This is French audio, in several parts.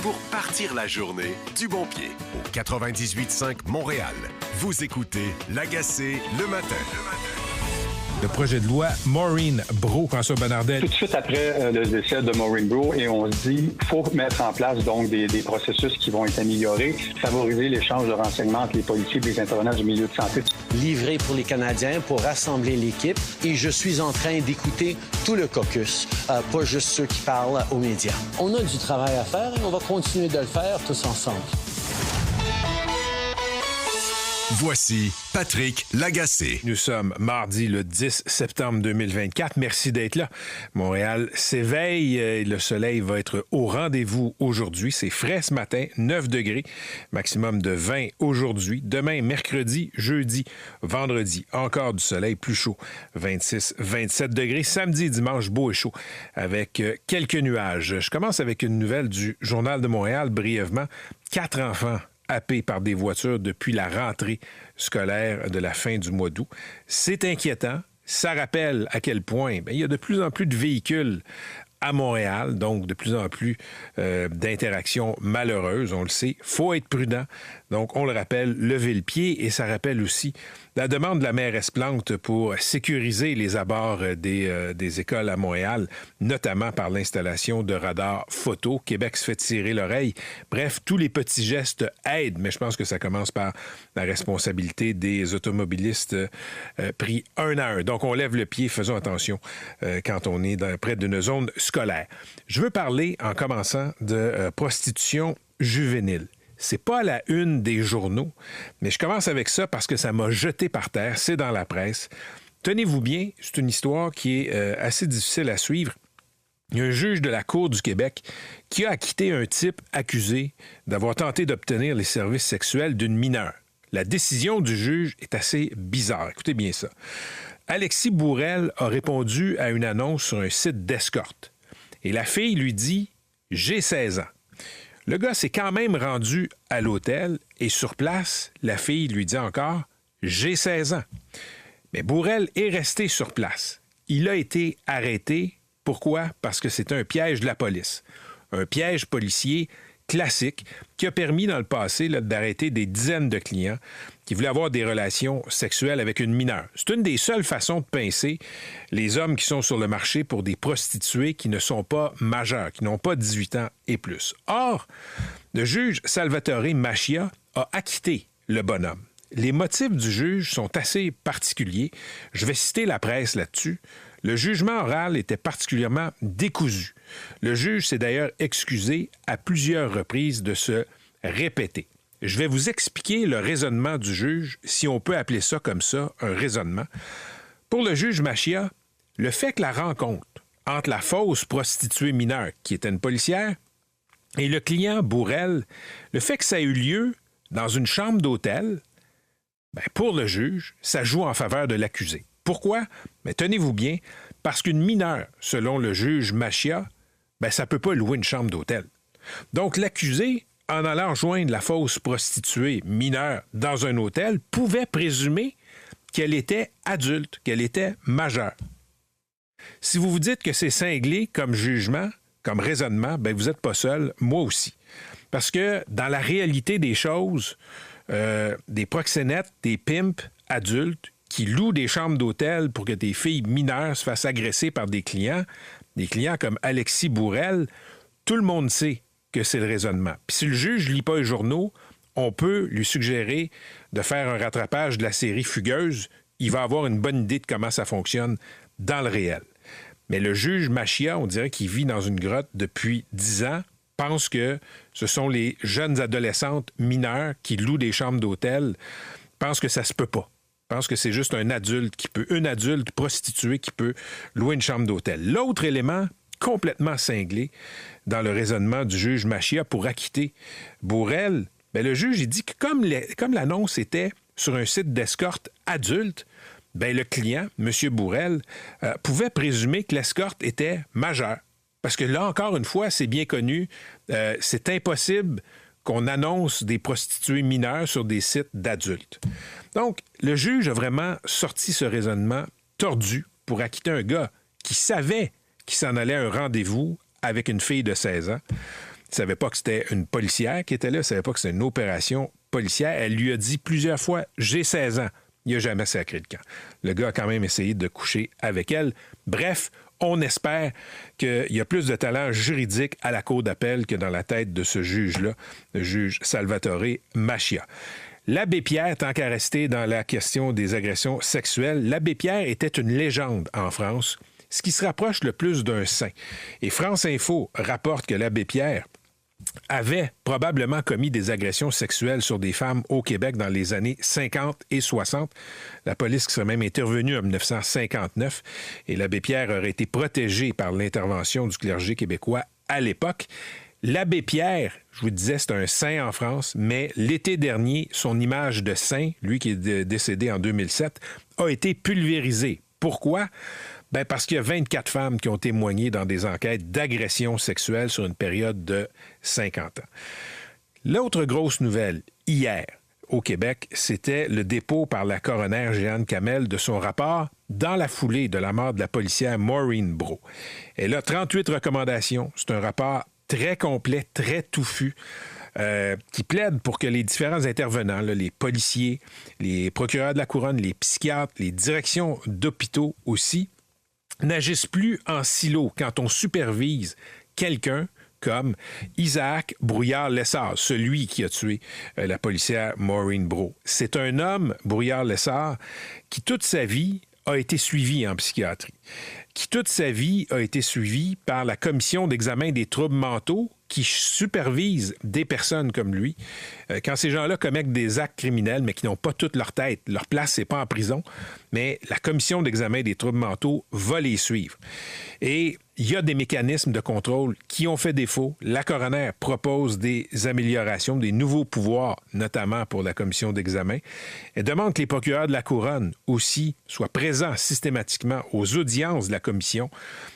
pour partir la journée du bon pied. Au 98.5 Montréal, vous écoutez L'Agacé le matin. Le projet de loi Maureen Brault, François Bonnardel. Tout de suite après le décès de Maureen Brault, et on se dit qu'il faut mettre en place donc des processus qui vont être améliorés, favoriser l'échange de renseignements entre les policiers et les intervenants du milieu de santé. Livré pour les Canadiens pour rassembler l'équipe, et je suis en train d'écouter tout le caucus, pas juste ceux qui parlent aux médias. On a du travail à faire et on va continuer de le faire tous ensemble. Voici Patrick Lagacé. Nous sommes mardi le 10 septembre 2024. Merci d'être là. Montréal s'éveille. Le soleil va être au rendez-vous aujourd'hui. C'est frais ce matin, 9 degrés, maximum de 20 aujourd'hui. Demain, mercredi, jeudi, vendredi, encore du soleil, plus chaud, 26, 27 degrés. Samedi et dimanche, beau et chaud, avec quelques nuages. Je commence avec une nouvelle du Journal de Montréal, brièvement. 4 enfants happés par des voitures depuis la rentrée scolaire de la fin du mois d'août. C'est inquiétant. Ça rappelle à quel point il y a de plus en plus de véhicules à Montréal, donc de plus en plus d'interactions malheureuses, on le sait. Faut être prudent. Donc, on le rappelle, lever le pied, et ça rappelle aussi la demande de la mairesse Plante pour sécuriser les abords des écoles à Montréal, notamment par l'installation de radars photo. Québec se fait tirer l'oreille. Bref, tous les petits gestes aident, mais je pense que ça commence par la responsabilité des automobilistes pris un à un. Donc, on lève le pied, faisons attention quand on est près d'une zone scolaire. Je veux parler, en commençant, de prostitution juvénile. C'est pas à la une des journaux, mais je commence avec ça parce que ça m'a jeté par terre. C'est dans la presse. Tenez-vous bien, c'est une histoire qui est assez difficile à suivre. Il y a un juge de la Cour du Québec qui a acquitté un type accusé d'avoir tenté d'obtenir les services sexuels d'une mineure. La décision du juge est assez bizarre. Écoutez bien ça. Alexis Bourrel a répondu à une annonce sur un site d'escorte. Et la fille lui dit « J'ai 16 ans ». Le gars s'est quand même rendu à l'hôtel et sur place, la fille lui dit encore « J'ai 16 ans ». Mais Bourrel est resté sur place. Il a été arrêté. Pourquoi? Parce que c'est un piège de la police. Un piège policier classique qui a permis dans le passé d'arrêter des dizaines de clients qui voulaient avoir des relations sexuelles avec une mineure. C'est une des seules façons de pincer les hommes qui sont sur le marché pour des prostituées qui ne sont pas majeurs, qui n'ont pas 18 ans et plus. Or, le juge Salvatore Macchia a acquitté le bonhomme. Les motifs du juge sont assez particuliers. Je vais citer la presse là-dessus. Le jugement oral était particulièrement décousu. Le juge s'est d'ailleurs excusé à plusieurs reprises de se répéter. Je vais vous expliquer le raisonnement du juge, si on peut appeler ça comme ça, un raisonnement. Pour le juge Macchia, le fait que la rencontre entre la fausse prostituée mineure, qui était une policière, et le client Bourrel, le fait que ça ait eu lieu dans une chambre d'hôtel, pour le juge, ça joue en faveur de l'accusé. Pourquoi? Mais tenez-vous bien, parce qu'une mineure, selon le juge Macchia, ça ne peut pas louer une chambre d'hôtel. Donc l'accusé, en allant rejoindre la fausse prostituée mineure dans un hôtel, pouvait présumer qu'elle était adulte, qu'elle était majeure. Si vous vous dites que c'est cinglé comme jugement, comme raisonnement, vous n'êtes pas seul, moi aussi. Parce que dans la réalité des choses, des proxénètes, des pimps adultes qui louent des chambres d'hôtel pour que des filles mineures se fassent agresser par des clients comme Alexis Bourrel, tout le monde sait que c'est le raisonnement. Puis si le juge ne lit pas les journaux, on peut lui suggérer de faire un rattrapage de la série Fugueuse. Il va avoir une bonne idée de comment ça fonctionne dans le réel. Mais le juge Macchia, on dirait qu'il vit dans une grotte depuis 10 ans, pense que ce sont les jeunes adolescentes mineures qui louent des chambres d'hôtel, pense que ça se peut pas. Pense que c'est juste une adulte prostituée qui peut louer une chambre d'hôtel. L'autre élément complètement cinglé dans le raisonnement du juge Macchia pour acquitter Bourrel, le juge il dit que comme l'annonce était sur un site d'escorte adulte, le client, M. Bourrel, pouvait présumer que l'escorte était majeure. Parce que là, encore une fois, c'est bien connu, c'est impossible qu'on annonce des prostituées mineures sur des sites d'adultes. Donc, le juge a vraiment sorti ce raisonnement tordu pour acquitter un gars qui savait qu'il s'en allait à un rendez-vous avec une fille de 16 ans. ne savait pas que c'était une policière qui était là, elle ne savait pas que c'était une opération policière. Elle lui a dit plusieurs fois « J'ai 16 ans ». Il n'a jamais sacré le camp. Le gars a quand même essayé de coucher avec elle. Bref, on espère qu'il y a plus de talent juridique à la cour d'appel que dans la tête de ce juge-là, le juge Salvatore Macchia. L'abbé Pierre, tant qu'à rester dans la question des agressions sexuelles, l'abbé Pierre était une légende en France, ce qui se rapproche le plus d'un saint. Et France Info rapporte que l'abbé Pierre avait probablement commis des agressions sexuelles sur des femmes au Québec dans les années 50 et 60. La police qui serait même intervenue en 1959 et l'abbé Pierre aurait été protégé par l'intervention du clergé québécois à l'époque. L'abbé Pierre, je vous disais, c'est un saint en France, mais l'été dernier, son image de saint, lui qui est décédé en 2007, a été pulvérisée. Pourquoi? Ben parce qu'il y a 24 femmes qui ont témoigné dans des enquêtes d'agression sexuelle sur une période de 50 ans. L'autre grosse nouvelle, hier, au Québec, c'était le dépôt par la coroner Jeanne Kamel de son rapport dans la foulée de la mort de la policière Maureen Brault. Elle a 38 recommandations. C'est un rapport très complet, très touffu, qui plaide pour que les différents intervenants, là, les policiers, les procureurs de la couronne, les psychiatres, les directions d'hôpitaux aussi, n'agissent plus en silo quand on supervise quelqu'un comme Isaac Brouillard-Lessard, celui qui a tué la policière Maureen Brault. C'est un homme, Brouillard-Lessard, qui toute sa vie a été suivi en psychiatrie, qui toute sa vie a été suivi par la commission d'examen des troubles mentaux qui supervise des personnes comme lui. Quand ces gens-là commettent des actes criminels, mais qui n'ont pas toute leur tête, leur place, c'est pas en prison, mais la commission d'examen des troubles mentaux va les suivre. Et il y a des mécanismes de contrôle qui ont fait défaut. La coroner propose des améliorations, des nouveaux pouvoirs, notamment pour la commission d'examen. Elle demande que les procureurs de la couronne aussi soient présents systématiquement aux audiences de la commission,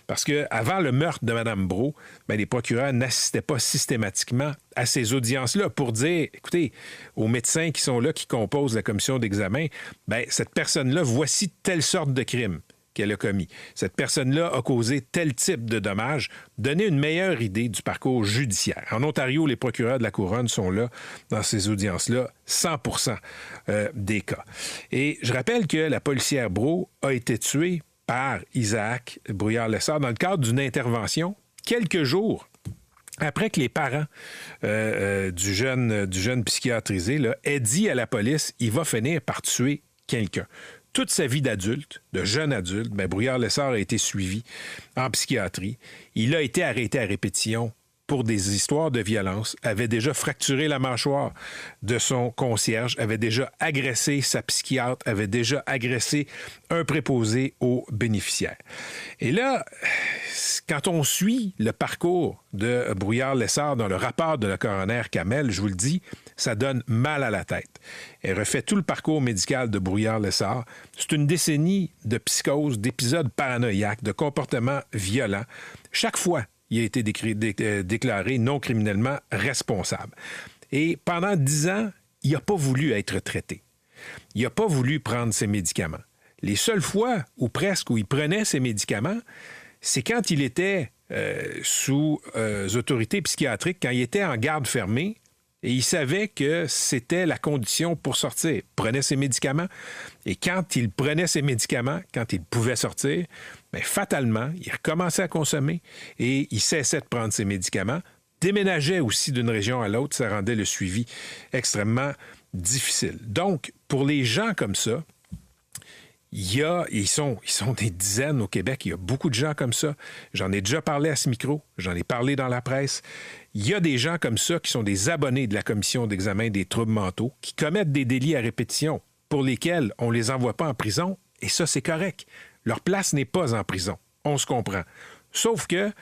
parce qu'avant le meurtre de Mme Brault, bien, les procureurs n'assistaient pas systématiquement à ces audiences-là pour dire, écoutez, aux médecins qui sont là, qui composent la commission d'examen, bien, cette personne-là, voici telle sorte de crime qu'elle a commis. Cette personne-là a causé tel type de dommages. Donner une meilleure idée du parcours judiciaire. En Ontario, les procureurs de la Couronne sont là, dans ces audiences-là, 100% des cas. Et je rappelle que la policière Brault a été tuée par Isaac Brouillard-Lessard dans le cadre d'une intervention quelques jours après que les parents du jeune psychiatrisé là, aient dit à la police, il va finir par tuer quelqu'un. Toute sa vie d'adulte, de jeune adulte, bien, Brouillard-Lessard a été suivi en psychiatrie. Il a été arrêté à répétition pour des histoires de violence, avait déjà fracturé la mâchoire de son concierge, avait déjà agressé sa psychiatre, avait déjà agressé un préposé aux bénéficiaires. Et là, quand on suit le parcours de Brouillard-Lessard dans le rapport de la coroner Kamel, je vous le dis, ça donne mal à la tête. Elle refait tout le parcours médical de Brouillard-Lessard. C'est une décennie de psychose, d'épisodes paranoïaques, de comportements violents. Chaque fois, il a été déclaré non criminellement responsable. Et pendant 10 ans, il n'a pas voulu être traité. Il n'a pas voulu prendre ses médicaments. Les seules fois, ou presque, où il prenait ses médicaments, c'est quand il était sous autorité psychiatrique, quand il était en garde fermée, et il savait que c'était la condition pour sortir. Il prenait ses médicaments, et quand il prenait ses médicaments, quand il pouvait sortir, bien, fatalement, il recommençait à consommer et il cessait de prendre ses médicaments, déménageait aussi d'une région à l'autre, ça rendait le suivi extrêmement difficile. Donc, pour les gens comme ça, ils sont des dizaines au Québec. Il y a beaucoup de gens comme ça. J'en ai déjà parlé à ce micro. J'en ai parlé dans la presse. Il y a des gens comme ça qui sont des abonnés de la commission d'examen des troubles mentaux, qui commettent des délits à répétition pour lesquels on ne les envoie pas en prison. Et ça, c'est correct. Leur place n'est pas en prison. On se comprend. Sauf que, on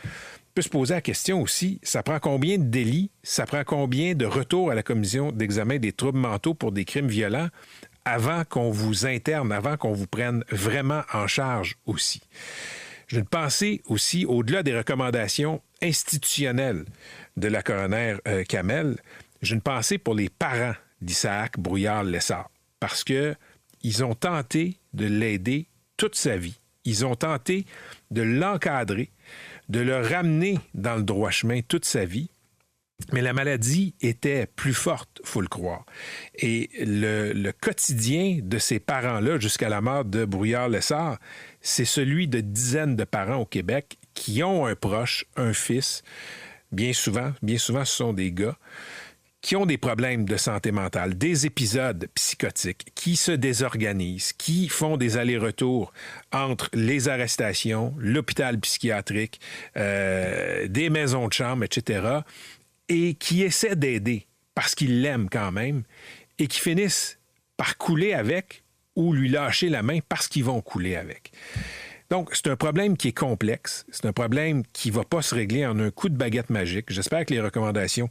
peut se poser la question aussi, ça prend combien de délits, ça prend combien de retours à la commission d'examen des troubles mentaux pour des crimes violents avant qu'on vous interne, avant qu'on vous prenne vraiment en charge aussi. J'ai une pensée aussi, au-delà des recommandations institutionnelles de la coroner Kamel, j'ai une pensée pour les parents d'Isaac Brouillard-Lessard, parce qu'ils ont tenté de l'aider toute sa vie. Ils ont tenté de l'encadrer, de le ramener dans le droit chemin toute sa vie. Mais la maladie était plus forte, il faut le croire. Et le quotidien de ces parents-là, jusqu'à la mort de Brouillard-Lessard, c'est celui de dizaines de parents au Québec qui ont un proche, un fils, bien souvent, ce sont des gars, qui ont des problèmes de santé mentale, des épisodes psychotiques, qui se désorganisent, qui font des allers-retours entre les arrestations, l'hôpital psychiatrique, des maisons de chambre, etc., et qui essaient d'aider parce qu'ils l'aiment quand même, et qui finissent par couler avec ou lui lâcher la main parce qu'ils vont couler avec. Donc, c'est un problème qui est complexe. C'est un problème qui ne va pas se régler en un coup de baguette magique. J'espère que les recommandations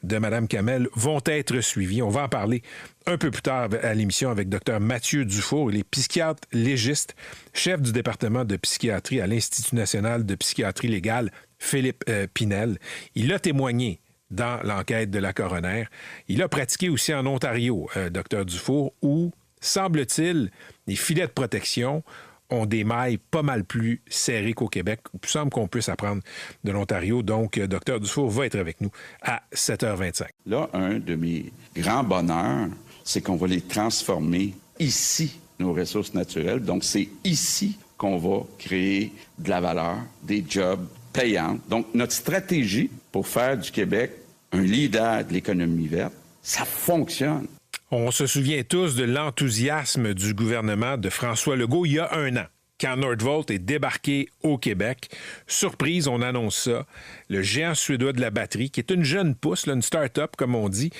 de Mme Kamel vont être suivies. On va en parler un peu plus tard à l'émission avec Dr Mathieu Dufour. Il est psychiatre légiste, chef du département de psychiatrie à l'Institut national de psychiatrie légale, Philippe Pinel. Il a témoigné dans l'enquête de la coroner. Il a pratiqué aussi en Ontario, Dr Dufour, où, semble-t-il, les filets de protection ont des mailles pas mal plus serrées qu'au Québec. Il semble qu'on puisse apprendre de l'Ontario. Donc, Dr Dufour va être avec nous à 7h25. Là, un de mes grands bonheurs, c'est qu'on va les transformer ici, nos ressources naturelles. Donc, c'est ici qu'on va créer de la valeur, des jobs payants. Donc, notre stratégie pour faire du Québec un leader de l'économie verte, ça fonctionne. On se souvient tous de l'enthousiasme du gouvernement de François Legault il y a un an, quand Nordvolt est débarqué au Québec. Surprise, on annonce ça. Le géant suédois de la batterie, qui est une jeune pousse, là, une start-up, comme on dit,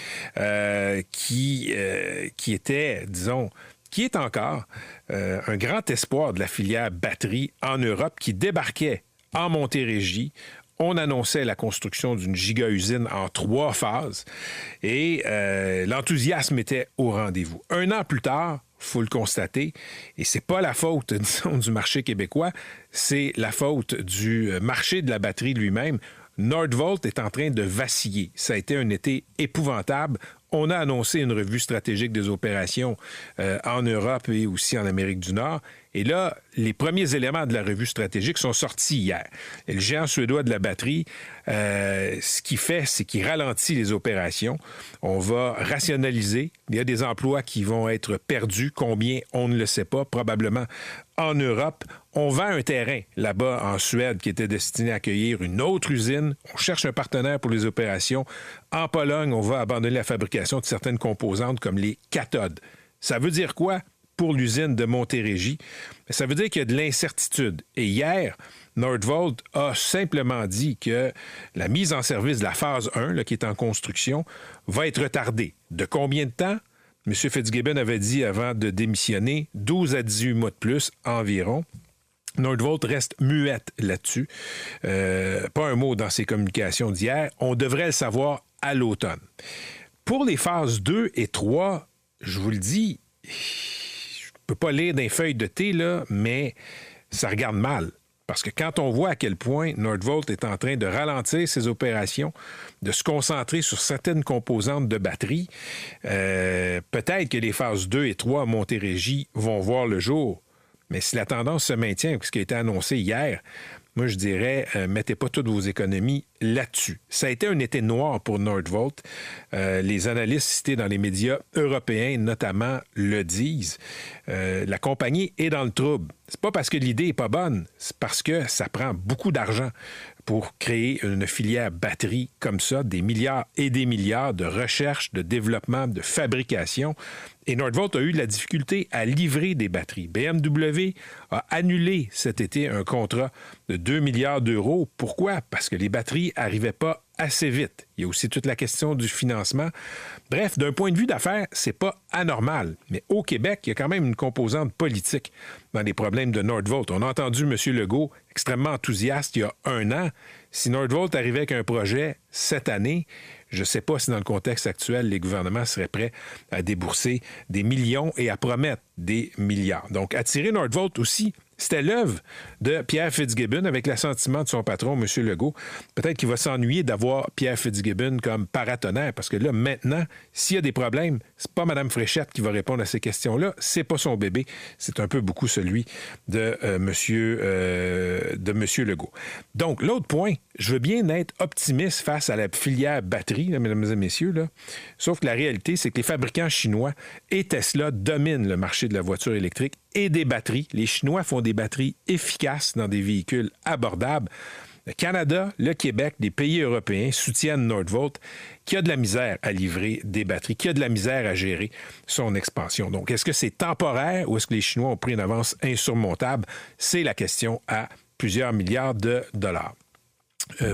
qui était, disons, qui est encore un grand espoir de la filière batterie en Europe, qui débarquait en Montérégie. On annonçait la construction d'une giga-usine en 3 phases et l'enthousiasme était au rendez-vous. Un an plus tard, il faut le constater, et c'est pas la faute, disons, du marché québécois, c'est la faute du marché de la batterie lui-même. Nordvolt est en train de vaciller. Ça a été un été épouvantable. On a annoncé une revue stratégique des opérations en Europe et aussi en Amérique du Nord. Et là, les premiers éléments de la revue stratégique sont sortis hier. Et le géant suédois de la batterie, ce qu'il fait, c'est qu'il ralentit les opérations. On va rationaliser. Il y a des emplois qui vont être perdus. Combien, on ne le sait pas. Probablement en Europe. On vend un terrain là-bas en Suède qui était destiné à accueillir une autre usine. On cherche un partenaire pour les opérations. En Pologne, on va abandonner la fabrication de certaines composantes comme les cathodes. Ça veut dire quoi pour l'usine de Montérégie? Ça veut dire qu'il y a de l'incertitude. Et hier, Nordvolt a simplement dit que la mise en service de la phase 1, là, qui est en construction, va être retardée. De combien de temps? M. Fitzgibbon avait dit avant de démissionner 12 à 18 mois de plus environ. Nordvolt reste muette là-dessus. Pas un mot dans ses communications d'hier. On devrait le savoir à l'automne. Pour les phases 2 et 3, je vous le dis, je ne peux pas lire des feuilles de thé, là, mais ça regarde mal. Parce que quand on voit à quel point Nordvolt est en train de ralentir ses opérations, de se concentrer sur certaines composantes de batterie, peut-être que les phases 2 et 3 à Montérégie vont voir le jour. Mais si la tendance se maintient, ce qui a été annoncé hier, moi, je dirais, mettez pas toutes vos économies là-dessus. Ça a été un été noir pour Nordvolt. Les analystes cités dans les médias européens, notamment, le disent. La compagnie est dans le trouble. C'est pas parce que l'idée est pas bonne, c'est parce que ça prend beaucoup d'argent pour créer une filière batterie comme ça, des milliards et des milliards de recherche, de développement, de fabrication. Et Nordvolt a eu de la difficulté à livrer des batteries. BMW a annulé cet été un contrat de 2 milliards d'euros. Pourquoi? Parce que les batteries n'arrivaient pas assez vite. Il y a aussi toute la question du financement. Bref, d'un point de vue d'affaires, c'est pas anormal. Mais au Québec, il y a quand même une composante politique dans les problèmes de Nordvolt. On a entendu M. Legault extrêmement enthousiaste il y a un an. Si Nordvolt arrivait avec un projet cette année, je ne sais pas si dans le contexte actuel, les gouvernements seraient prêts à débourser des millions et à promettre des milliards. Donc, attirer Nordvolt aussi, c'était l'œuvre de Pierre Fitzgibbon avec l'assentiment de son patron, M. Legault. Peut-être qu'il va s'ennuyer d'avoir Pierre Fitzgibbon comme paratonnerre, parce que là, maintenant, s'il y a des problèmes, c'est pas Mme Fréchette qui va répondre à ces questions-là, c'est pas son bébé, c'est un peu beaucoup celui de M. Legault. Donc, l'autre point, je veux bien être optimiste face face à la filière batterie, là, mesdames et messieurs. Là. Sauf que la réalité, c'est que les fabricants chinois et Tesla dominent le marché de la voiture électrique et des batteries. Les Chinois font des batteries efficaces dans des véhicules abordables. Le Canada, le Québec, les pays européens soutiennent Nordvolt, qui a de la misère à livrer des batteries, qui a de la misère à gérer son expansion. Donc, est-ce que c'est temporaire ou est-ce que les Chinois ont pris une avance insurmontable? C'est la question à plusieurs milliards de dollars.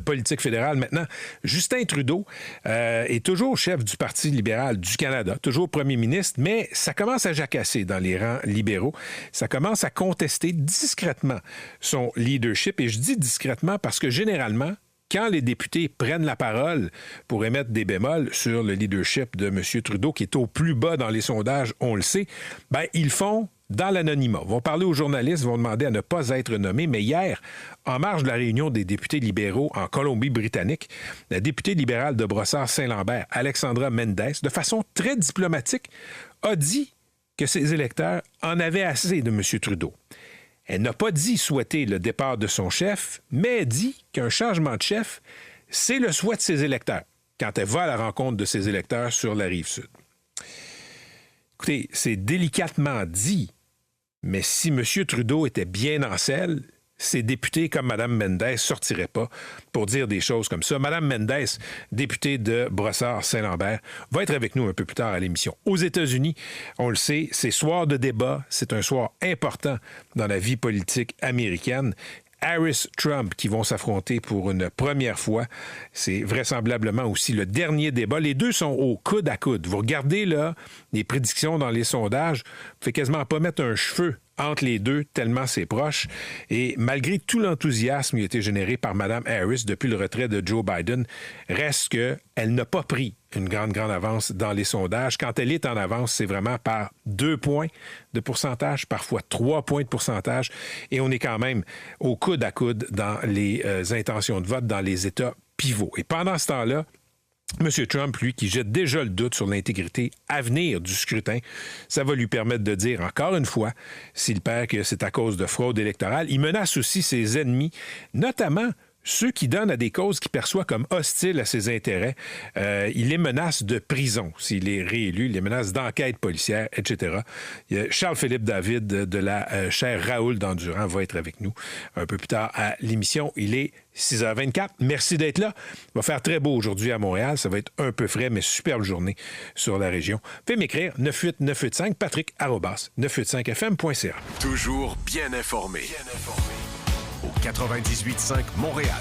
Politique fédérale maintenant. Justin Trudeau est toujours chef du Parti libéral du Canada, toujours premier ministre, mais ça commence à jacasser dans les rangs libéraux. Ça commence à contester discrètement son leadership. Et je dis discrètement parce que généralement, quand les députés prennent la parole pour émettre des bémols sur le leadership de M. Trudeau, qui est au plus bas dans les sondages, on le sait, bien, ils font dans l'anonymat. Ils vont parler aux journalistes, vont demander à ne pas être nommés. Mais hier, en marge de la réunion des députés libéraux en Colombie-Britannique, la députée libérale de Brossard-Saint-Lambert, Alexandra Mendes, de façon très diplomatique, a dit que ses électeurs en avaient assez de M. Trudeau. Elle n'a pas dit souhaiter le départ de son chef, mais elle dit qu'un changement de chef, c'est le souhait de ses électeurs, quand elle va à la rencontre de ses électeurs sur la Rive-Sud. Écoutez, c'est délicatement dit, mais si M. Trudeau était bien en selle, ces députés comme Mme Mendes ne sortiraient pas pour dire des choses comme ça. Mme Mendes, députée de Brossard-Saint-Lambert, va être avec nous un peu plus tard à l'émission. Aux États-Unis, on le sait, c'est soir de débat, c'est un soir important dans la vie politique américaine. Harris-Trump qui vont s'affronter pour une première fois. C'est vraisemblablement aussi le dernier débat. Les deux sont au coude à coude. Vous regardez là les prédictions dans les sondages, vous ne pouvez quasiment pas mettre un cheveu entre les deux, tellement c'est proche. Et malgré tout l'enthousiasme qui a été généré par Mme Harris depuis le retrait de Joe Biden, reste qu'elle n'a pas pris une grande avance dans les sondages. Quand elle est en avance, c'est vraiment par 2 points de pourcentage, parfois 3 points de pourcentage. Et on est quand même au coude à coude dans les intentions de vote dans les États pivots. Et pendant ce temps-là, M. Trump, lui, qui jette déjà le doute sur l'intégrité à venir du scrutin, ça va lui permettre de dire encore une fois, s'il perd, que c'est à cause de fraude électorale. Il menace aussi ses ennemis, notamment ceux qui donnent à des causes qu'il perçoit comme hostiles à ses intérêts. Il les menace de prison s'il est réélu, il les menace d'enquête policière, etc. Charles-Philippe David de la chaire Raoul d'Endurant va être avec nous un peu plus tard à l'émission. Il est 6h24. Merci d'être là. Il va faire très beau aujourd'hui à Montréal. Ça va être un peu frais, mais superbe journée sur la région. Faites m'écrire 98985 patrick@985fm.ca. Toujours bien informé. Au 98.5 Montréal.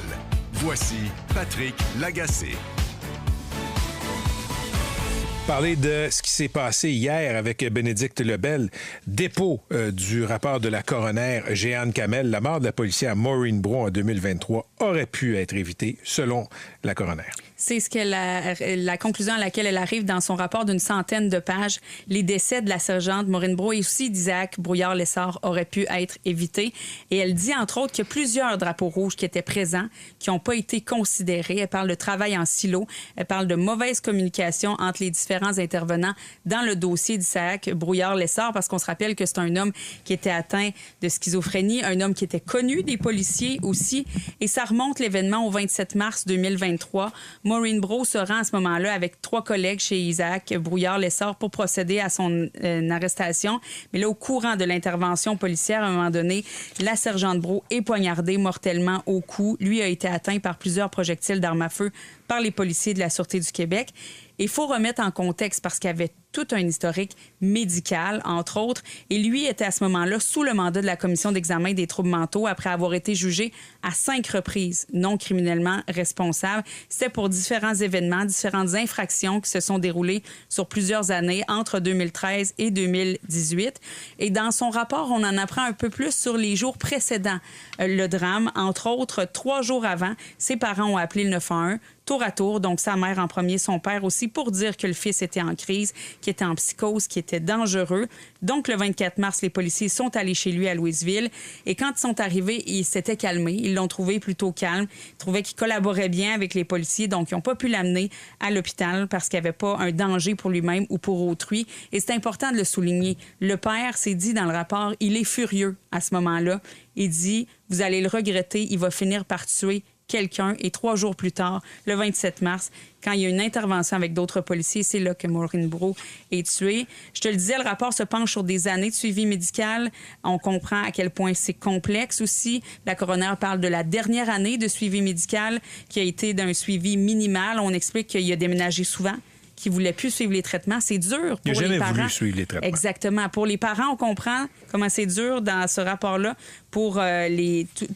Voici Patrick Lagacé. Parler de ce qui s'est passé hier avec Bénédicte Lebel, dépôt du rapport de la coroner Jeanne Kamel, la mort de la policière Maureen Bro en 2023 aurait pu être évitée selon la coroner. C'est ce que la conclusion à laquelle elle arrive dans son rapport d'une centaine de pages. Les décès de la sergente Maureen Bro et aussi d'Isaac Brouillard-Lessard auraient pu être évités. Et elle dit, entre autres, qu'il y a plusieurs drapeaux rouges qui étaient présents, qui n'ont pas été considérés. Elle parle de travail en silo. Elle parle de mauvaise communication entre les différents intervenants dans le dossier d'Isaac Brouillard-Lessard, parce qu'on se rappelle que c'est un homme qui était atteint de schizophrénie, un homme qui était connu des policiers aussi. Et ça remonte l'événement au 27 mars 2023. Maureen Bro se rend à ce moment-là avec 3 collègues chez Isaac Brouillard-Lessard pour procéder à son arrestation. Mais là, au courant de l'intervention policière, à un moment donné, la sergente Bro est poignardée mortellement au cou. Lui a été atteint par plusieurs projectiles d'armes à feu par les policiers de la Sûreté du Québec. Il faut remettre en contexte parce qu'il y avait tout un historique médical, entre autres. Et lui était à ce moment-là sous le mandat de la Commission d'examen des troubles mentaux après avoir été jugé à 5 reprises non criminellement responsable. C'était pour différents événements, différentes infractions qui se sont déroulées sur plusieurs années entre 2013 et 2018. Et dans son rapport, on en apprend un peu plus sur les jours précédents le drame. Entre autres, 3 jours avant, ses parents ont appelé le 911 tour à tour, donc sa mère en premier, son père aussi, pour dire que le fils était en crise, qu'il était en psychose, qu'il était dangereux. Donc, le 24 mars, les policiers sont allés chez lui à Louisville. Et quand ils sont arrivés, il s'était calmé. Ils l'ont trouvé plutôt calme. Ils trouvaient qu'il collaborait bien avec les policiers. Donc, ils n'ont pas pu l'amener à l'hôpital parce qu'il n'y avait pas un danger pour lui-même ou pour autrui. Et c'est important de le souligner. Le père s'est dit dans le rapport, il est furieux à ce moment-là. Il dit, vous allez le regretter, il va finir par tuer quelqu'un. Et 3 jours plus tard, le 27 mars, quand il y a une intervention avec d'autres policiers, c'est là que Maureen Brault est tuée. Je te le disais, le rapport se penche sur des années de suivi médical. On comprend à quel point c'est complexe aussi. La coroner parle de la dernière année de suivi médical qui a été d'un suivi minimal. On explique qu'il a déménagé souvent, qui ne voulait plus suivre les traitements. C'est dur pour les parents. Il n'a jamais voulu suivre les traitements. Exactement. Pour les parents, on comprend comment c'est dur dans ce rapport-là pour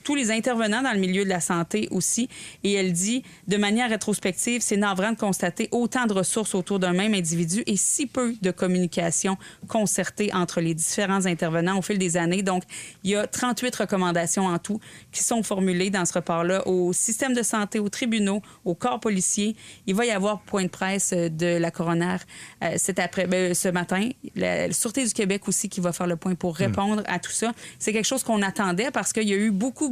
tous les intervenants dans le milieu de la santé aussi. Et elle dit, de manière rétrospective, c'est navrant de constater autant de ressources autour d'un même individu et si peu de communication concertée entre les différents intervenants au fil des années. Donc, il y a 38 recommandations en tout qui sont formulées dans ce rapport-là au système de santé, aux tribunaux, au corps policier. Il va y avoir point de presse de la coroner ce matin. La Sûreté du Québec aussi qui va faire le point pour répondre à tout ça. C'est quelque chose qu'on attendait parce qu'il y a eu beaucoup...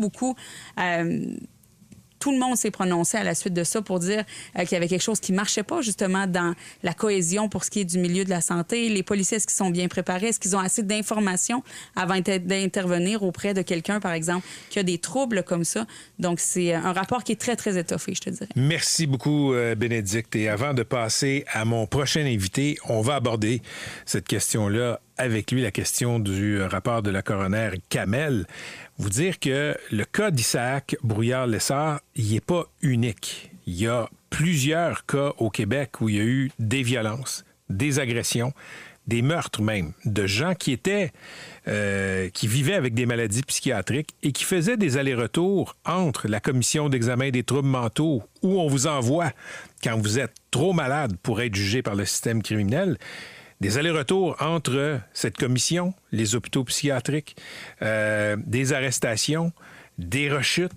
tout le monde s'est prononcé à la suite de ça pour dire qu'il y avait quelque chose qui ne marchait pas, justement, dans la cohésion pour ce qui est du milieu de la santé. Les policiers, est-ce qu'ils sont bien préparés? Est-ce qu'ils ont assez d'informations avant d'intervenir auprès de quelqu'un, par exemple, qui a des troubles comme ça? Donc, c'est un rapport qui est très, très étoffé, je te dirais. Merci beaucoup, Bénédicte. Et avant de passer à mon prochain invité, on va aborder cette question-là avec lui, la question du rapport de la coroner Kamel. Vous dire que le cas d'Isaac Brouillard-Lessard, il n'est pas unique. Il y a plusieurs cas au Québec où il y a eu des violences, des agressions, des meurtres même, de gens qui vivaient avec des maladies psychiatriques et qui faisaient des allers-retours entre la commission d'examen des troubles mentaux où on vous envoie quand vous êtes trop malade pour être jugé par le système criminel, des allers-retours entre cette commission, les hôpitaux psychiatriques, des arrestations, des rechutes.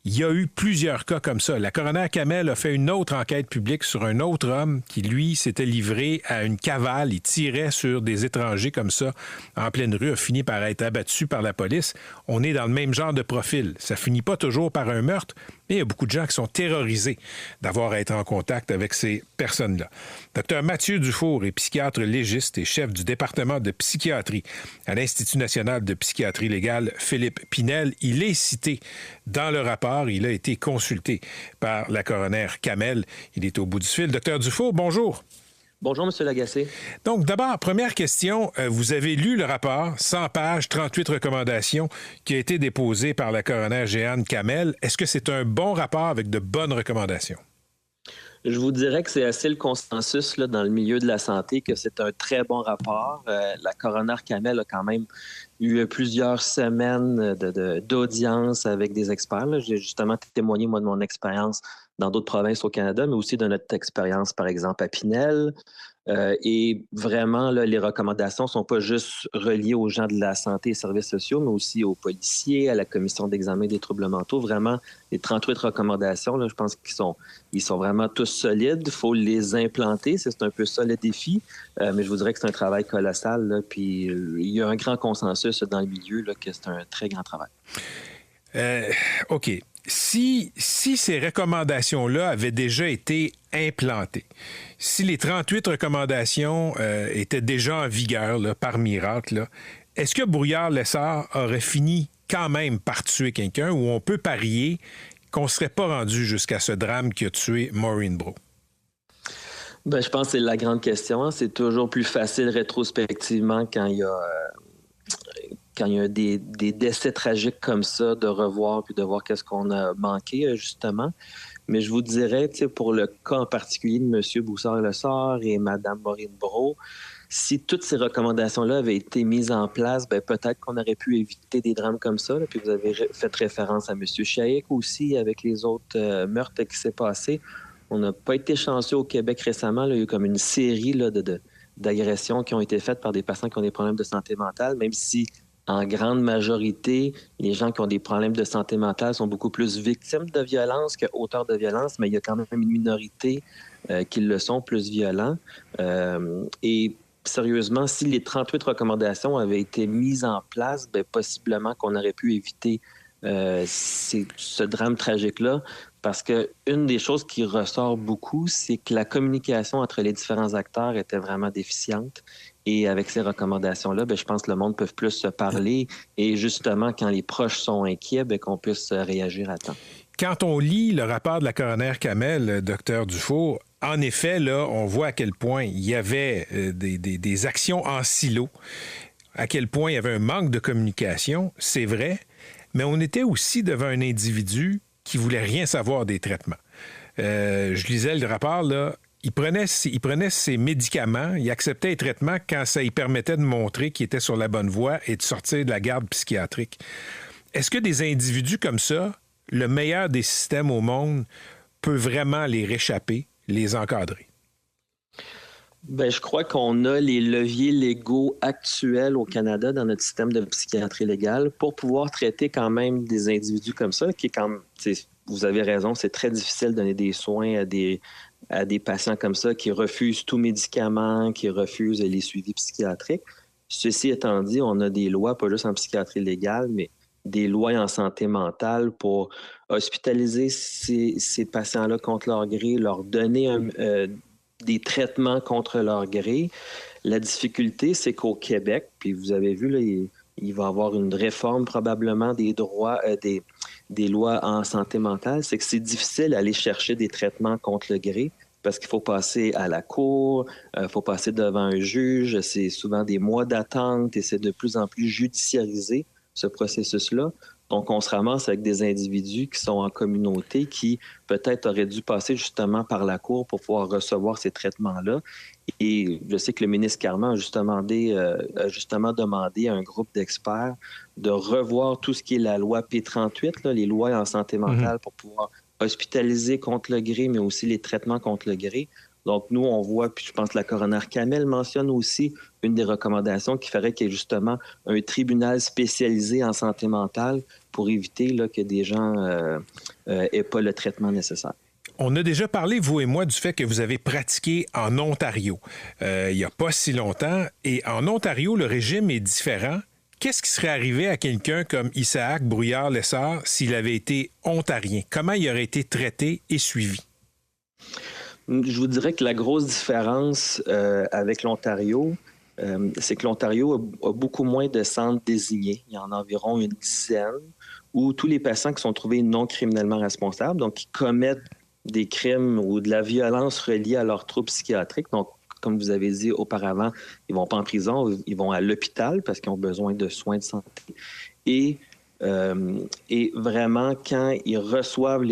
Il y a eu plusieurs cas comme ça. La coroner Kamel a fait une autre enquête publique sur un autre homme qui, lui, s'était livré à une cavale. Il tirait sur des étrangers comme ça en pleine rue, a fini par être abattu par la police. On est dans le même genre de profil. Ça finit pas toujours par un meurtre, mais il y a beaucoup de gens qui sont terrorisés d'avoir à être en contact avec ces personnes-là. Dr Mathieu Dufour est psychiatre légiste et chef du département de psychiatrie à l'Institut national de psychiatrie légale Philippe Pinel. Il est cité dans le rapport. Il a été consulté par la coroner Kamel. Il est au bout du fil. Dr Dufour, bonjour. Bonjour, M. Lagacé. Donc, d'abord, première question. Vous avez lu le rapport, 100 pages, 38 recommandations, qui a été déposé par la coroner Jeanne Kamel. Est-ce que c'est un bon rapport avec de bonnes recommandations? Je vous dirais que c'est assez le consensus là, dans le milieu de la santé que c'est un très bon rapport. La coroner Kamel a quand même eu plusieurs semaines d'audience avec des experts. Là. J'ai justement témoigné, moi, de mon expérience dans d'autres provinces au Canada, mais aussi de notre expérience, par exemple, à Pinel. Et vraiment, là, les recommandations ne sont pas juste reliées aux gens de la santé et services sociaux, mais aussi aux policiers, à la commission d'examen des troubles mentaux. Vraiment, les 38 recommandations, là, je pense qu'ils sont vraiment tous solides. Il faut les implanter. C'est un peu ça le défi. Mais je vous dirais que c'est un travail colossal. Là, puis il y a un grand consensus dans le milieu là, que c'est un très grand travail. OK. Si ces recommandations-là avaient déjà été implantées, si les 38 recommandations étaient déjà en vigueur là, par miracle, là, est-ce que Brouillard-Lessard aurait fini quand même par tuer quelqu'un ou on peut parier qu'on ne serait pas rendu jusqu'à ce drame qui a tué Maureen Brault? Ben, je pense que c'est la grande question. Hein. C'est toujours plus facile rétrospectivement quand il y a des décès tragiques comme ça, de revoir puis de voir qu'est-ce qu'on a manqué, justement. Mais je vous dirais, pour le cas en particulier de M. Brouillard-Lessard et Mme Maureen Brault, si toutes ces recommandations-là avaient été mises en place, ben peut-être qu'on aurait pu éviter des drames comme ça. Là. Puis vous avez fait référence à M. Chaik aussi, avec les autres meurtres qui s'est passé. On n'a pas été chanceux au Québec récemment. Là. Il y a eu comme une série là, d'agressions qui ont été faites par des patients qui ont des problèmes de santé mentale, même si en grande majorité, les gens qui ont des problèmes de santé mentale sont beaucoup plus victimes de violence qu'auteurs de violence, mais il y a quand même une minorité qui le sont plus violents. Et sérieusement, si les 38 recommandations avaient été mises en place, bien, possiblement qu'on aurait pu éviter ce drame tragique-là, parce qu'une des choses qui ressort beaucoup, c'est que la communication entre les différents acteurs était vraiment déficiente. Et avec ces recommandations-là, je pense que le monde peut plus se parler. Et justement, quand les proches sont inquiets, qu'on puisse réagir à temps. Quand on lit le rapport de la coroner Kamel, Dr Dufour, en effet, là, on voit à quel point il y avait des actions en silo, à quel point il y avait un manque de communication, c'est vrai, mais on était aussi devant un individu qui voulait rien savoir des traitements. Je lisais le rapport, là, il prenait ses médicaments, il acceptait les traitements quand ça lui permettait de montrer qu'il était sur la bonne voie et de sortir de la garde psychiatrique. Est-ce que des individus comme ça, le meilleur des systèmes au monde, peut vraiment les réchapper, les encadrer? Je crois qu'on a les leviers légaux actuels au Canada dans notre système de psychiatrie légale pour pouvoir traiter quand même des individus comme ça, qui est quand même, vous avez raison, c'est très difficile de donner des soins à des patients comme ça qui refusent tout médicament, qui refusent les suivis psychiatriques. Ceci étant dit, on a des lois, pas juste en psychiatrie légale, mais des lois en santé mentale pour hospitaliser ces patients-là contre leur gré, leur donner des traitements contre leur gré. La difficulté, c'est qu'au Québec, puis vous avez vu, là, il va y avoir une réforme probablement des droits, des lois en santé mentale, c'est que c'est difficile d'aller chercher des traitements contre le gré parce qu'il faut passer à la cour, il faut passer devant un juge, c'est souvent des mois d'attente et c'est de plus en plus judiciarisé, ce processus-là. Donc, on se ramasse avec des individus qui sont en communauté qui peut-être auraient dû passer justement par la cour pour pouvoir recevoir ces traitements-là. Et je sais que le ministre Carman a justement demandé à un groupe d'experts de revoir tout ce qui est la loi P38, là, les lois en santé mentale pour pouvoir hospitaliser contre le gré, mais aussi les traitements contre le gré. Donc, nous, on voit, puis je pense que la coroner Kamel mentionne aussi une des recommandations qui ferait qu'il y ait justement un tribunal spécialisé en santé mentale pour éviter là, que des gens n'aient pas le traitement nécessaire. On a déjà parlé, vous et moi, du fait que vous avez pratiqué en Ontario il n'y a pas si longtemps. Et en Ontario, le régime est différent. Qu'est-ce qui serait arrivé à quelqu'un comme Isaac Brouillard-Lessard s'il avait été ontarien? Comment il aurait été traité et suivi? Je vous dirais que la grosse différence avec l'Ontario, c'est que l'Ontario a beaucoup moins de centres désignés. Il y en a environ une dizaine où tous les patients qui sont trouvés non criminellement responsables, donc qui commettent des crimes ou de la violence reliée à leurs troubles psychiatriques, donc comme vous avez dit auparavant, ils ne vont pas en prison, ils vont à l'hôpital parce qu'ils ont besoin de soins de santé. Et vraiment, quand ils reçoivent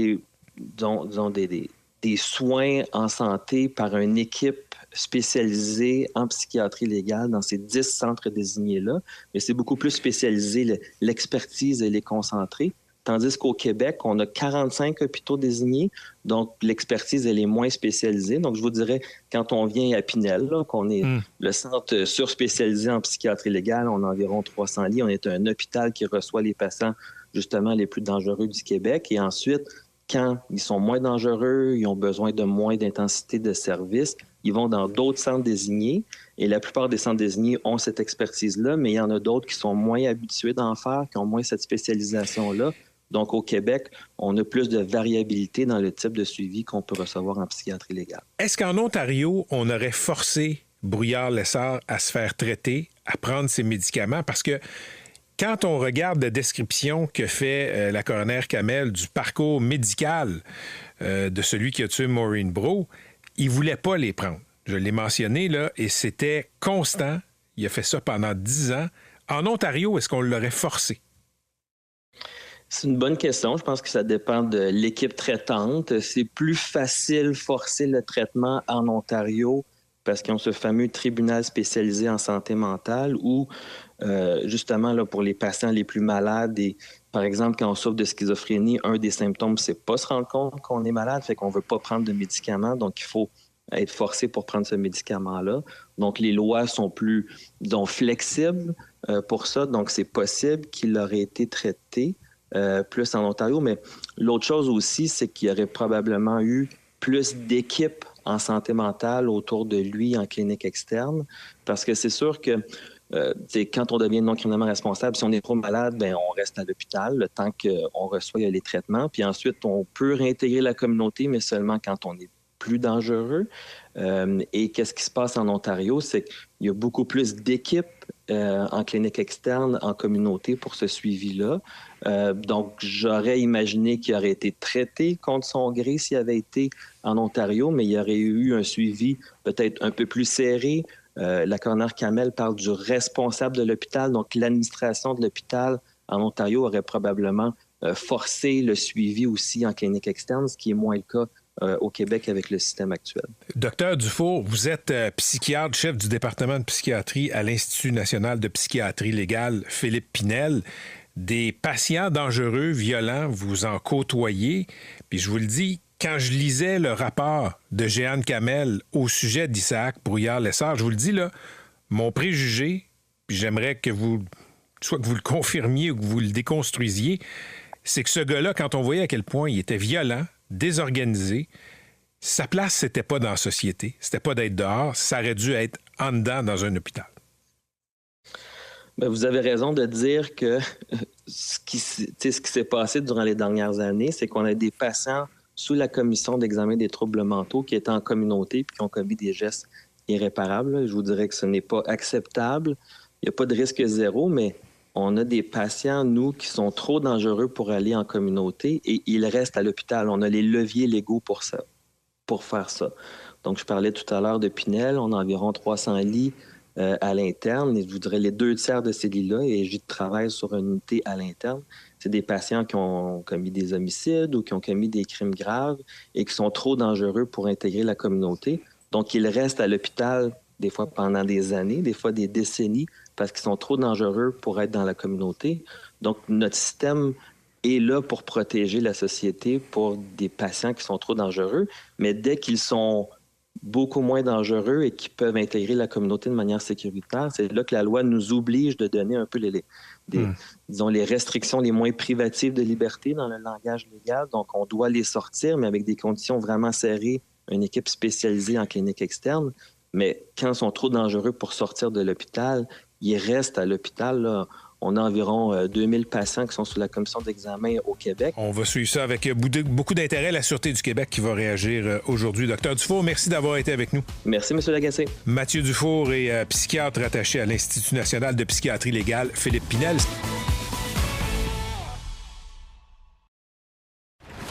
disons des soins en santé par une équipe spécialisée en psychiatrie légale dans ces 10 centres désignés-là, mais c'est beaucoup plus spécialisé, l'expertise elle est concentrée, tandis qu'au Québec, on a 45 hôpitaux désignés, donc l'expertise elle est moins spécialisée. Donc je vous dirais, quand on vient à Pinel, là, qu'on est le centre surspécialisé en psychiatrie légale, on a environ 300 lits, on est un hôpital qui reçoit les patients justement les plus dangereux du Québec, et ensuite, quand ils sont moins dangereux, ils ont besoin de moins d'intensité de service, ils vont dans d'autres centres désignés. Et la plupart des centres désignés ont cette expertise-là, mais il y en a d'autres qui sont moins habitués d'en faire, qui ont moins cette spécialisation-là. Donc, au Québec, on a plus de variabilité dans le type de suivi qu'on peut recevoir en psychiatrie légale. Est-ce qu'en Ontario, on aurait forcé Brouillard-Lessard à se faire traiter, à prendre ses médicaments? Parce que quand on regarde la description que fait la coroner Kamel du parcours médical de celui qui a tué Maureen Brault, il ne voulait pas les prendre. Je l'ai mentionné, là, et c'était constant. Il a fait ça pendant 10 ans. En Ontario, est-ce qu'on l'aurait forcé? C'est une bonne question. Je pense que ça dépend de l'équipe traitante. C'est plus facile forcer le traitement en Ontario parce qu'ils ont ce fameux tribunal spécialisé en santé mentale où, justement, là, pour les patients les plus malades, et, par exemple, quand on souffre de schizophrénie, un des symptômes, c'est pas se rendre compte qu'on est malade, fait qu'on veut pas prendre de médicaments, donc il faut être forcé pour prendre ce médicament-là. Donc, les lois sont plus, disons, flexibles pour ça, donc c'est possible qu'il aurait été traité plus en Ontario, mais l'autre chose aussi, c'est qu'il y aurait probablement eu plus d'équipes en santé mentale autour de lui en clinique externe, parce que c'est sûr que quand on devient non criminellement responsable, si on est trop malade, ben on reste à l'hôpital le temps qu'on reçoit les traitements, puis ensuite on peut réintégrer la communauté, mais seulement quand on est plus dangereux. Et qu'est-ce qui se passe en Ontario? C'est qu'il y a beaucoup plus d'équipes en clinique externe, en communauté pour ce suivi-là. Donc, j'aurais imaginé qu'il aurait été traité contre son gré s'il avait été en Ontario, mais il y aurait eu un suivi peut-être un peu plus serré. La coroner Kamel parle du responsable de l'hôpital, donc l'administration de l'hôpital en Ontario aurait probablement forcé le suivi aussi en clinique externe, ce qui est moins le cas au Québec avec le système actuel. Docteur Dufour, vous êtes psychiatre, chef du département de psychiatrie à l'Institut national de psychiatrie légale Philippe Pinel. Des patients dangereux, violents, vous en côtoyez. Puis je vous le dis, quand je lisais le rapport de Jeanne Kamel au sujet d'Isaac Brouillard-Lessard, je vous le dis, là, mon préjugé, puis j'aimerais que vous, soit que vous le confirmiez ou que vous le déconstruisiez, c'est que ce gars-là, quand on voyait à quel point il était violent, désorganisé, sa place, c'était pas dans la société, c'était pas d'être dehors, ça aurait dû être en dedans dans un hôpital. Bien, vous avez raison de dire que ce qui s'est passé durant les dernières années, c'est qu'on a des patients sous la commission d'examen des troubles mentaux qui étaient en communauté et qui ont commis des gestes irréparables. Je vous dirais que ce n'est pas acceptable. Il n'y a pas de risque zéro, mais on a des patients, nous, qui sont trop dangereux pour aller en communauté et ils restent à l'hôpital. On a les leviers légaux pour ça, pour faire ça. Donc, je parlais tout à l'heure de Pinel. On a environ 300 lits à l'interne. Et je vous dirais les 2/3 de ces lits-là, et j'y travaille sur une unité à l'interne, c'est des patients qui ont commis des homicides ou qui ont commis des crimes graves et qui sont trop dangereux pour intégrer la communauté. Donc, ils restent à l'hôpital des fois pendant des années, des fois des décennies, parce qu'ils sont trop dangereux pour être dans la communauté. Donc, notre système est là pour protéger la société pour des patients qui sont trop dangereux, mais dès qu'ils sont beaucoup moins dangereux et qui peuvent intégrer la communauté de manière sécuritaire, c'est là que la loi nous oblige de donner un peu disons, les restrictions les moins privatives de liberté dans le langage légal. Donc, on doit les sortir, mais avec des conditions vraiment serrées, une équipe spécialisée en clinique externe. Mais quand ils sont trop dangereux pour sortir de l'hôpital, ils restent à l'hôpital, là. On a environ 2000 patients qui sont sous la commission d'examen au Québec. On va suivre ça avec beaucoup d'intérêt. La Sûreté du Québec qui va réagir aujourd'hui. Docteur Dufour, merci d'avoir été avec nous. Merci, M. Lagacé. Mathieu Dufour est psychiatre attaché à l'Institut national de psychiatrie légale Philippe Pinel.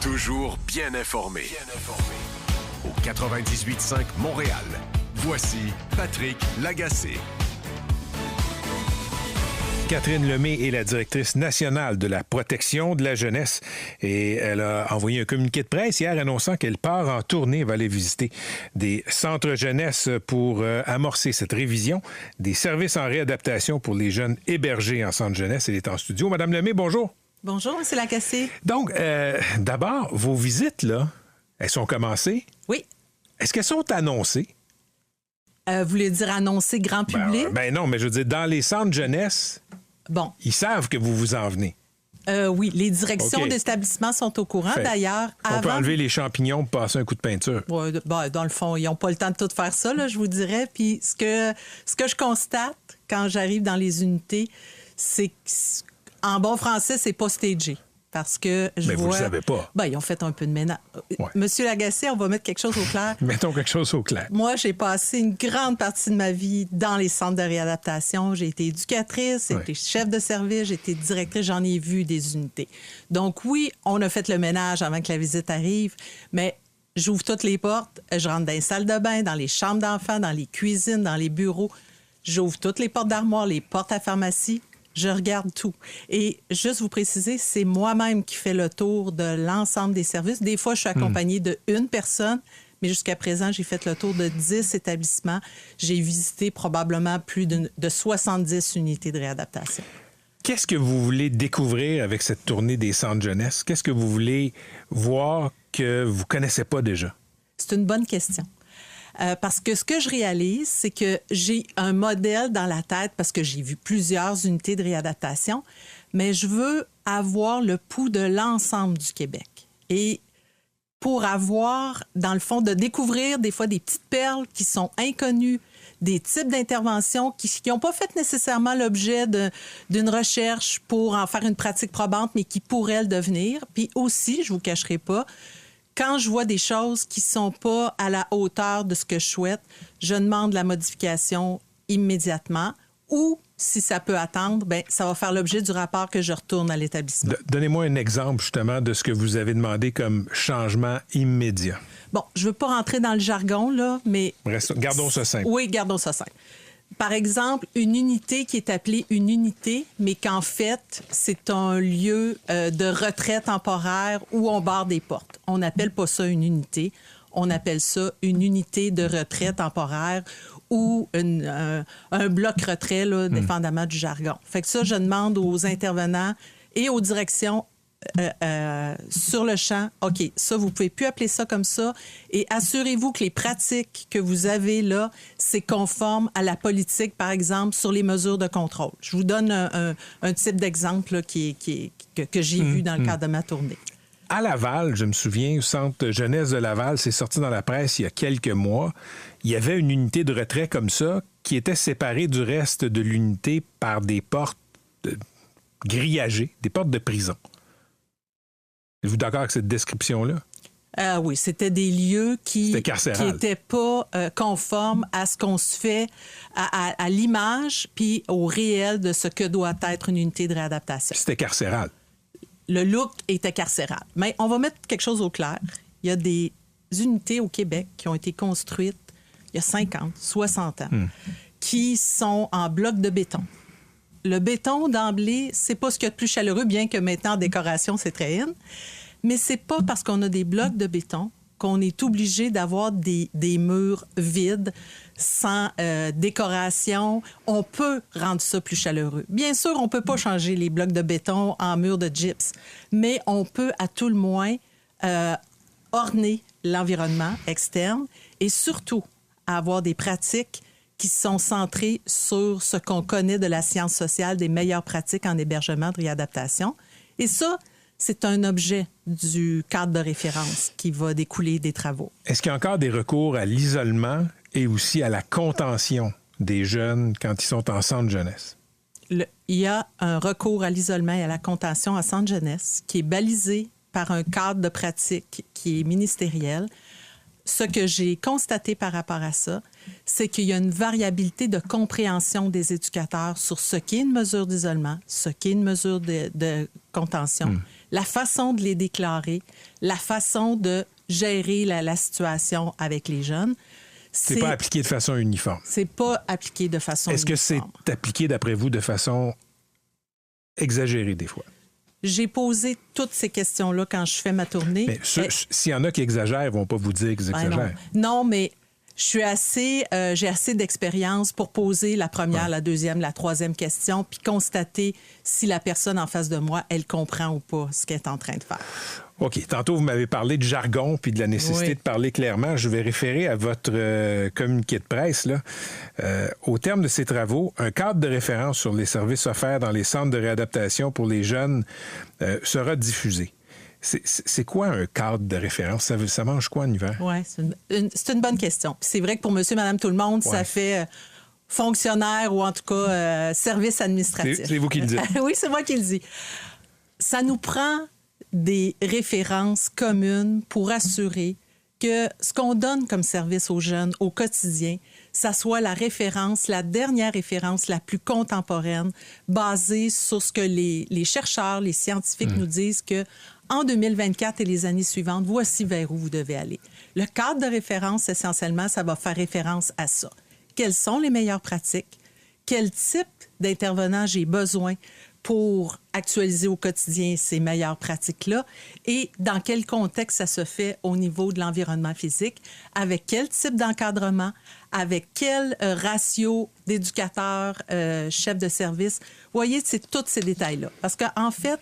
Toujours bien informé. Au 98.5 Montréal. Voici Patrick Lagacé. Catherine Lemay est la directrice nationale de la protection de la jeunesse et elle a envoyé un communiqué de presse hier annonçant qu'elle part en tournée, va aller visiter des centres jeunesse pour amorcer cette révision des services en réadaptation pour les jeunes hébergés en centre jeunesse. Elle est en studio. Madame Lemay, bonjour. Bonjour, M. Lagacé. Donc, d'abord, vos visites, là, elles sont commencées? Oui. Est-ce qu'elles sont annoncées? Vous voulez dire annoncer grand public? Ben non, mais je veux dire, dans les centres jeunesse, bon, ils savent que vous vous en venez. Oui, les directions d'établissement sont au courant. D'ailleurs, on peut enlever les champignons pour passer un coup de peinture. Ouais, dans le fond, ils n'ont pas le temps de tout faire ça, là, je vous dirais. Puis ce que je constate quand j'arrive dans les unités, c'est qu'en bon français, c'est pas stagé. Parce que je vois... Mais vous le savez pas. Ben, ils ont fait un peu de ménage. Ouais. Monsieur Lagacé, on va mettre quelque chose au clair. Mettons quelque chose au clair. Moi, j'ai passé une grande partie de ma vie dans les centres de réadaptation. J'ai été éducatrice, j'ai été chef de service, j'ai été directrice, j'en ai vu des unités. Donc oui, on a fait le ménage avant que la visite arrive, mais j'ouvre toutes les portes, je rentre dans les salles de bain, dans les chambres d'enfants, dans les cuisines, dans les bureaux. J'ouvre toutes les portes d'armoire, les portes à pharmacie. Je regarde tout. Et juste vous préciser, c'est moi-même qui fais le tour de l'ensemble des services. Des fois, je suis accompagnée d'une personne, mais jusqu'à présent, j'ai fait le tour de 10 établissements. J'ai visité probablement plus de 70 unités de réadaptation. Qu'est-ce que vous voulez découvrir avec cette tournée des centres jeunesse? Qu'est-ce que vous voulez voir que vous ne connaissez pas déjà? C'est une bonne question. Parce que ce que je réalise, c'est que j'ai un modèle dans la tête parce que j'ai vu plusieurs unités de réadaptation, mais je veux avoir le pouls de l'ensemble du Québec. Et pour avoir, dans le fond, de découvrir des fois des petites perles qui sont inconnues, des types d'interventions qui n'ont pas fait nécessairement l'objet d'une recherche pour en faire une pratique probante, mais qui pourraient le devenir. Puis aussi, je ne vous cacherai pas, Quand je vois des choses qui ne sont pas à la hauteur de ce que je souhaite, je demande la modification immédiatement ou, si ça peut attendre, bien, ça va faire l'objet du rapport que je retourne à l'établissement. Donnez-moi un exemple, justement, de ce que vous avez demandé comme changement immédiat. Bon, je ne veux pas rentrer dans le jargon, là, mais... Gardons ça simple. Oui, gardons ça simple. Par exemple, une unité qui est appelée une unité, mais qu'en fait, c'est un lieu de retrait temporaire où on barre des portes. On n'appelle pas ça une unité. On appelle ça une unité de retrait temporaire ou un bloc retrait, là, dépendamment du jargon. Fait que ça, je demande aux intervenants et aux directions sur le champ, OK, ça, vous ne pouvez plus appeler ça comme ça et assurez-vous que les pratiques que vous avez là, c'est conforme à la politique, par exemple, sur les mesures de contrôle. Je vous donne un type d'exemple là, que j'ai vu dans le cadre de ma tournée. À Laval, je me souviens, au Centre jeunesse de Laval, c'est sorti dans la presse il y a quelques mois, il y avait une unité de retrait comme ça qui était séparée du reste de l'unité par des portes grillagées, des portes de prison. Êtes-vous d'accord avec cette description-là? Oui, c'était des lieux qui n'étaient pas conformes à ce qu'on se fait, à l'image puis au réel de ce que doit être une unité de réadaptation. C'était carcéral. Le look était carcéral. Mais on va mettre quelque chose au clair. Il y a des unités au Québec qui ont été construites il y a 50, 60 ans, qui sont en bloc de béton. Le béton, d'emblée, c'est pas ce qu'il y a de plus chaleureux, bien que maintenant, en décoration, c'est très in. Mais c'est pas parce qu'on a des blocs de béton qu'on est obligé d'avoir des murs vides, sans décoration. On peut rendre ça plus chaleureux. Bien sûr, on peut pas changer les blocs de béton en murs de gyps, mais on peut, à tout le moins, orner l'environnement externe et surtout avoir des pratiques qui sont centrées sur ce qu'on connaît de la science sociale, des meilleures pratiques en hébergement de réadaptation. Et ça, c'est un objet du cadre de référence qui va découler des travaux. Est-ce qu'il y a encore des recours à l'isolement et aussi à la contention des jeunes quand ils sont en centre jeunesse? Il y a un recours à l'isolement et à la contention en centre jeunesse qui est balisé par un cadre de pratique qui est ministériel. Ce que j'ai constaté par rapport à ça, c'est qu'il y a une variabilité de compréhension des éducateurs sur ce qu'est une mesure d'isolement, ce qu'est une mesure de contention, la façon de les déclarer, la façon de gérer la situation avec les jeunes. C'est pas appliqué de façon uniforme. C'est pas appliqué de façon uniforme. Est-ce que c'est appliqué, d'après vous, de façon exagérée des fois? J'ai posé toutes ces questions-là quand je fais ma tournée. Mais s'il y en a qui exagèrent, ils ne vont pas vous dire qu'ils exagèrent. Non, mais j'ai assez d'expérience pour poser la première, la deuxième, la troisième question, puis constater si la personne en face de moi, elle comprend ou pas ce qu'elle est en train de faire. OK. Tantôt, vous m'avez parlé de jargon puis de la nécessité de parler clairement. Je vais référer à votre communiqué de presse. Là. Au terme de ces travaux, un cadre de référence sur les services offerts dans les centres de réadaptation pour les jeunes sera diffusé. C'est quoi un cadre de référence? Ça mange quoi en hiver? Oui, c'est une bonne question. Puis c'est vrai que pour monsieur, madame, tout le monde, ça fait fonctionnaire ou en tout cas service administratif. C'est vous qui le dites. Oui, c'est moi qui le dis. Ça nous prend des références communes pour assurer que ce qu'on donne comme service aux jeunes au quotidien, ça soit la référence, la dernière référence la plus contemporaine, basée sur ce que les chercheurs, les scientifiques nous disent que en 2024 et les années suivantes, voici vers où vous devez aller. Le cadre de référence, essentiellement, ça va faire référence à ça. Quelles sont les meilleures pratiques? Quel type d'intervenant j'ai besoin pour actualiser au quotidien ces meilleures pratiques-là et dans quel contexte ça se fait au niveau de l'environnement physique, avec quel type d'encadrement, avec quel ratio d'éducateurs, chefs de service. Vous voyez, c'est tous ces détails-là. Parce qu'en fait,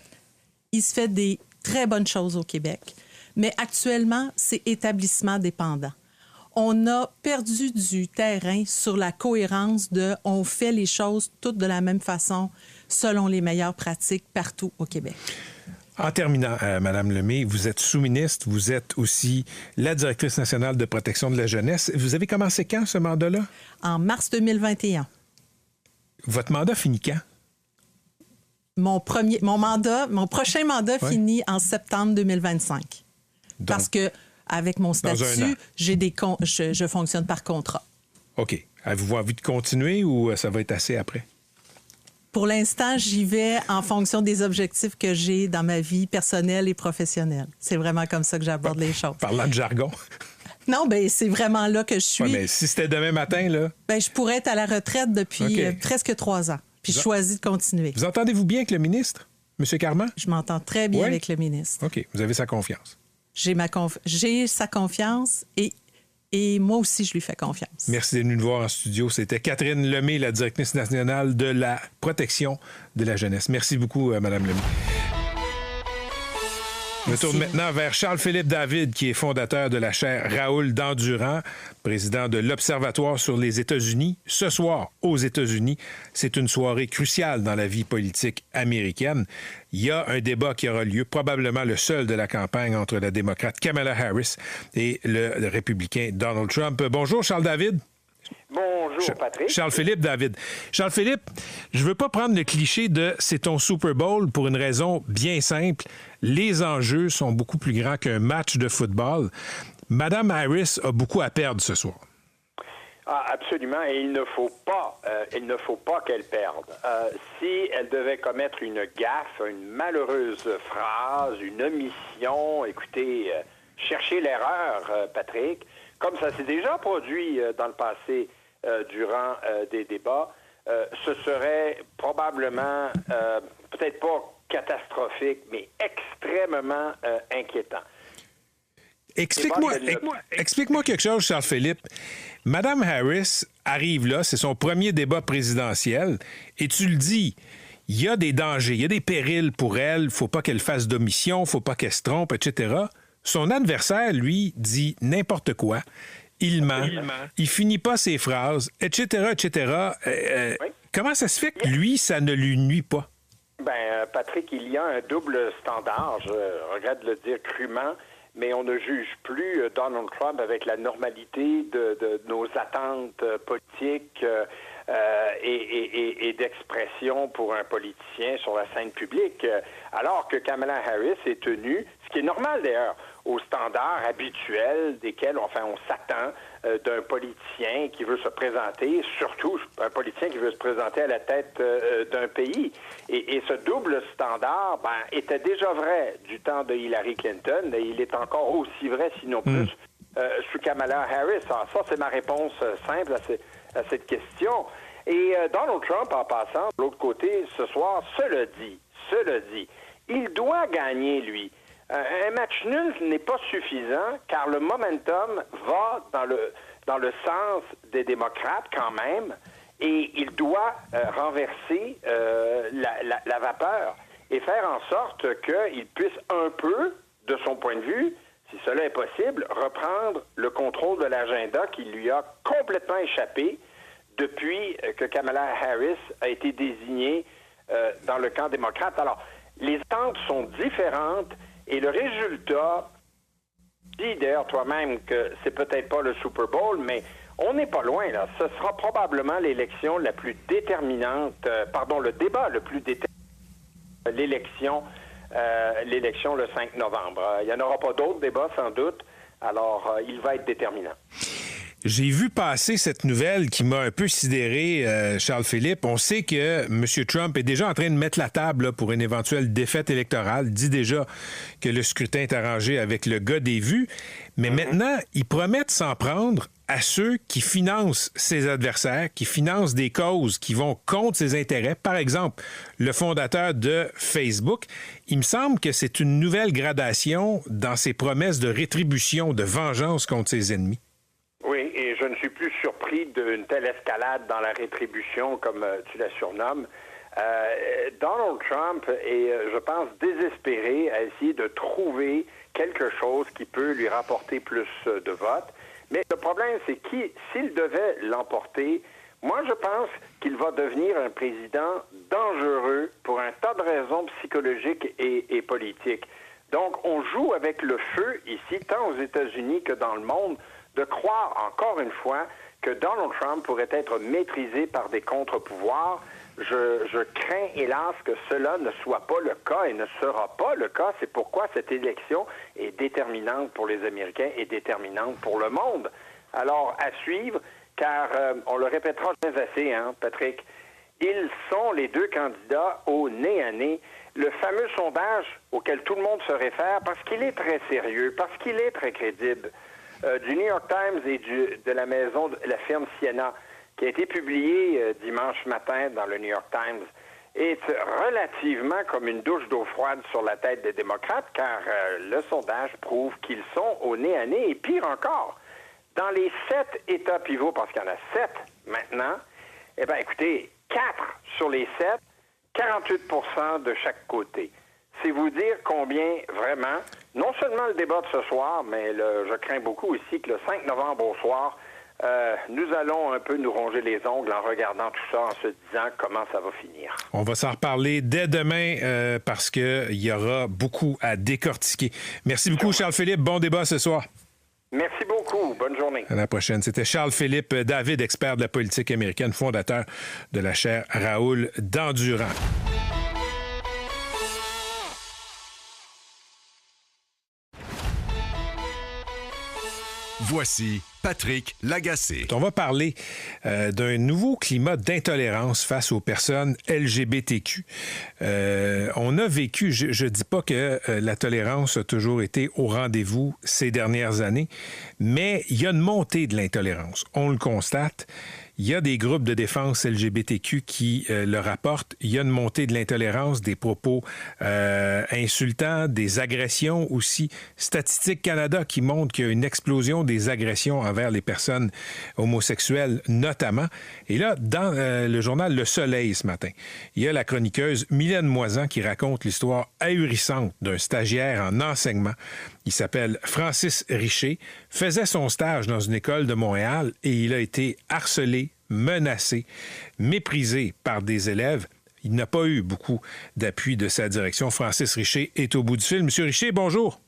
il se fait des très bonnes choses au Québec, mais actuellement, c'est établissement dépendant. On a perdu du terrain sur la cohérence de « on fait les choses toutes de la même façon selon les meilleures pratiques partout au Québec ». En terminant, Mme Lemay, vous êtes sous-ministre, vous êtes aussi la directrice nationale de protection de la jeunesse. Vous avez commencé quand, ce mandat-là? En mars 2021. Votre mandat finit quand? Mon prochain mandat finit en septembre 2025. Parce que avec mon statut, je fonctionne par contrat. OK. Avez-vous envie de continuer ou ça va être assez après? Pour l'instant, j'y vais en fonction des objectifs que j'ai dans ma vie personnelle et professionnelle. C'est vraiment comme ça que j'aborde les choses. Parlant de jargon. Non, bien, c'est vraiment là que je suis. Ouais, mais si c'était demain matin, là... Bien, je pourrais être à la retraite depuis presque 3 ans. Puis je choisis de continuer. Vous entendez-vous bien avec le ministre, M. Carman? Je m'entends très bien avec le ministre. OK. Vous avez sa confiance. J'ai sa confiance et moi aussi, je lui fais confiance. Merci d'être venue nous voir en studio. C'était Catherine Lemay, la directrice nationale de la protection de la jeunesse. Merci beaucoup, Mme Lemay. Je me tourne maintenant vers Charles-Philippe David, qui est fondateur de la chaire Raoul Dandurand, président de l'Observatoire sur les États-Unis. Ce soir, aux États-Unis, c'est une soirée cruciale dans la vie politique américaine. Il y a un débat qui aura lieu, probablement le seul de la campagne, entre la démocrate Kamala Harris et le républicain Donald Trump. Bonjour, Charles David. Bonjour, Patrick. Charles-Philippe David. Charles-Philippe, je veux pas prendre le cliché de « c'est ton Super Bowl » pour une raison bien simple. Les enjeux sont beaucoup plus grands qu'un match de football. Madame Harris a beaucoup à perdre ce soir. Ah, absolument, et il ne faut pas qu'elle perde. Si elle devait commettre une gaffe, une malheureuse phrase, une omission, écoutez, cherchez l'erreur, Patrick, comme ça s'est déjà produit dans le passé durant des débats, ce serait probablement, peut-être pas catastrophique, mais extrêmement inquiétant. Explique-moi quelque chose, Charles-Philippe. Madame Harris arrive là, c'est son premier débat présidentiel, et tu le dis, il y a des dangers, il y a des périls pour elle, il ne faut pas qu'elle fasse d'omission, il ne faut pas qu'elle se trompe, etc. Son adversaire, lui, dit n'importe quoi. Il ment, il finit pas ses phrases, etc., etc. Oui. Comment ça se fait que lui, ça ne lui nuit pas? Ben, Patrick, il y a un double standard, je regrette de le dire crûment, mais on ne juge plus Donald Trump avec la normalité de nos attentes politiques et d'expression pour un politicien sur la scène publique, alors que Kamala Harris est tenue, ce qui est normal d'ailleurs, aux standards habituels desquels on s'attend d'un politicien qui veut se présenter, surtout un politicien qui veut se présenter à la tête d'un pays. Et ce double standard était déjà vrai du temps de Hillary Clinton, et il est encore aussi vrai, sinon plus, sous Kamala Harris. Alors, ça, c'est ma réponse simple à cette question. Et Donald Trump, en passant, de l'autre côté, ce soir, cela dit, il doit gagner, lui. Un match nul n'est pas suffisant car le momentum va dans le sens des démocrates quand même et il doit renverser la vapeur et faire en sorte qu'il puisse un peu, de son point de vue, si cela est possible, reprendre le contrôle de l'agenda qui lui a complètement échappé depuis que Kamala Harris a été désignée dans le camp démocrate. Alors, les attentes sont différentes. Et le résultat, dis d'ailleurs toi-même que c'est peut-être pas le Super Bowl, mais on n'est pas loin, là. Ce sera probablement l'élection la plus déterminante, le débat le plus déterminant, l'élection le 5 novembre. Il n'y en aura pas d'autres débats, sans doute. Alors, il va être déterminant. J'ai vu passer cette nouvelle qui m'a un peu sidéré, Charles-Philippe. On sait que M. Trump est déjà en train de mettre la table là, pour une éventuelle défaite électorale. Il dit déjà que le scrutin est arrangé avec le gars des vues. Mais maintenant, il promet de s'en prendre à ceux qui financent ses adversaires, qui financent des causes qui vont contre ses intérêts. Par exemple, le fondateur de Facebook. Il me semble que c'est une nouvelle gradation dans ses promesses de rétribution, de vengeance contre ses ennemis. Oui, et je ne suis plus surpris d'une telle escalade dans la rétribution, comme tu la surnommes. Donald Trump est, je pense, désespéré à essayer de trouver quelque chose qui peut lui rapporter plus de votes. Mais le problème, c'est s'il devait l'emporter, moi, je pense qu'il va devenir un président dangereux pour un tas de raisons psychologiques et politiques. Donc, on joue avec le feu ici, tant aux États-Unis que dans le monde, de croire, encore une fois, que Donald Trump pourrait être maîtrisé par des contre-pouvoirs. Je crains, hélas, que cela ne soit pas le cas et ne sera pas le cas. C'est pourquoi cette élection est déterminante pour les Américains et déterminante pour le monde. Alors, à suivre, car on le répétera jamais assez, hein, Patrick, ils sont les deux candidats au nez à nez. Le fameux sondage auquel tout le monde se réfère, parce qu'il est très sérieux, parce qu'il est très crédible, du New York Times et de la maison de la firme Siena, qui a été publié dimanche matin dans le New York Times, est relativement comme une douche d'eau froide sur la tête des démocrates, car le sondage prouve qu'ils sont au nez à nez. Et pire encore, dans les 7 États pivots, parce qu'il y en a 7 maintenant, eh bien, écoutez, 4 sur les 7, 48% de chaque côté. C'est vous dire combien, vraiment, non seulement le débat de ce soir, mais je crains beaucoup aussi que le 5 novembre au soir, nous allons un peu nous ronger les ongles en regardant tout ça, en se disant comment ça va finir. On va s'en reparler dès demain parce qu'il y aura beaucoup à décortiquer. Merci beaucoup, Charles-Philippe. Bon débat ce soir. Merci beaucoup. Bonne journée. À la prochaine. C'était Charles-Philippe David, expert de la politique américaine, fondateur de la chaire Raoul Dandurand. Voici Patrick Lagacé. On va parler d'un nouveau climat d'intolérance face aux personnes LGBTQ. On a vécu, je ne dis pas que la tolérance a toujours été au rendez-vous ces dernières années, mais il y a une montée de l'intolérance. On le constate. Il y a des groupes de défense LGBTQ qui le rapportent. Il y a une montée de l'intolérance, des propos insultants, des agressions aussi. Statistique Canada qui montre qu'il y a une explosion des agressions envers les personnes homosexuelles notamment. Et là, dans le journal Le Soleil ce matin, il y a la chroniqueuse Mylène Moisan qui raconte l'histoire ahurissante d'un stagiaire en enseignement. Il s'appelle Francis Richer, faisait son stage dans une école de Montréal et il a été harcelé, menacé, méprisé par des élèves. Il n'a pas eu beaucoup d'appui de sa direction. Francis Richer est au bout du fil. Monsieur Richer, bonjour.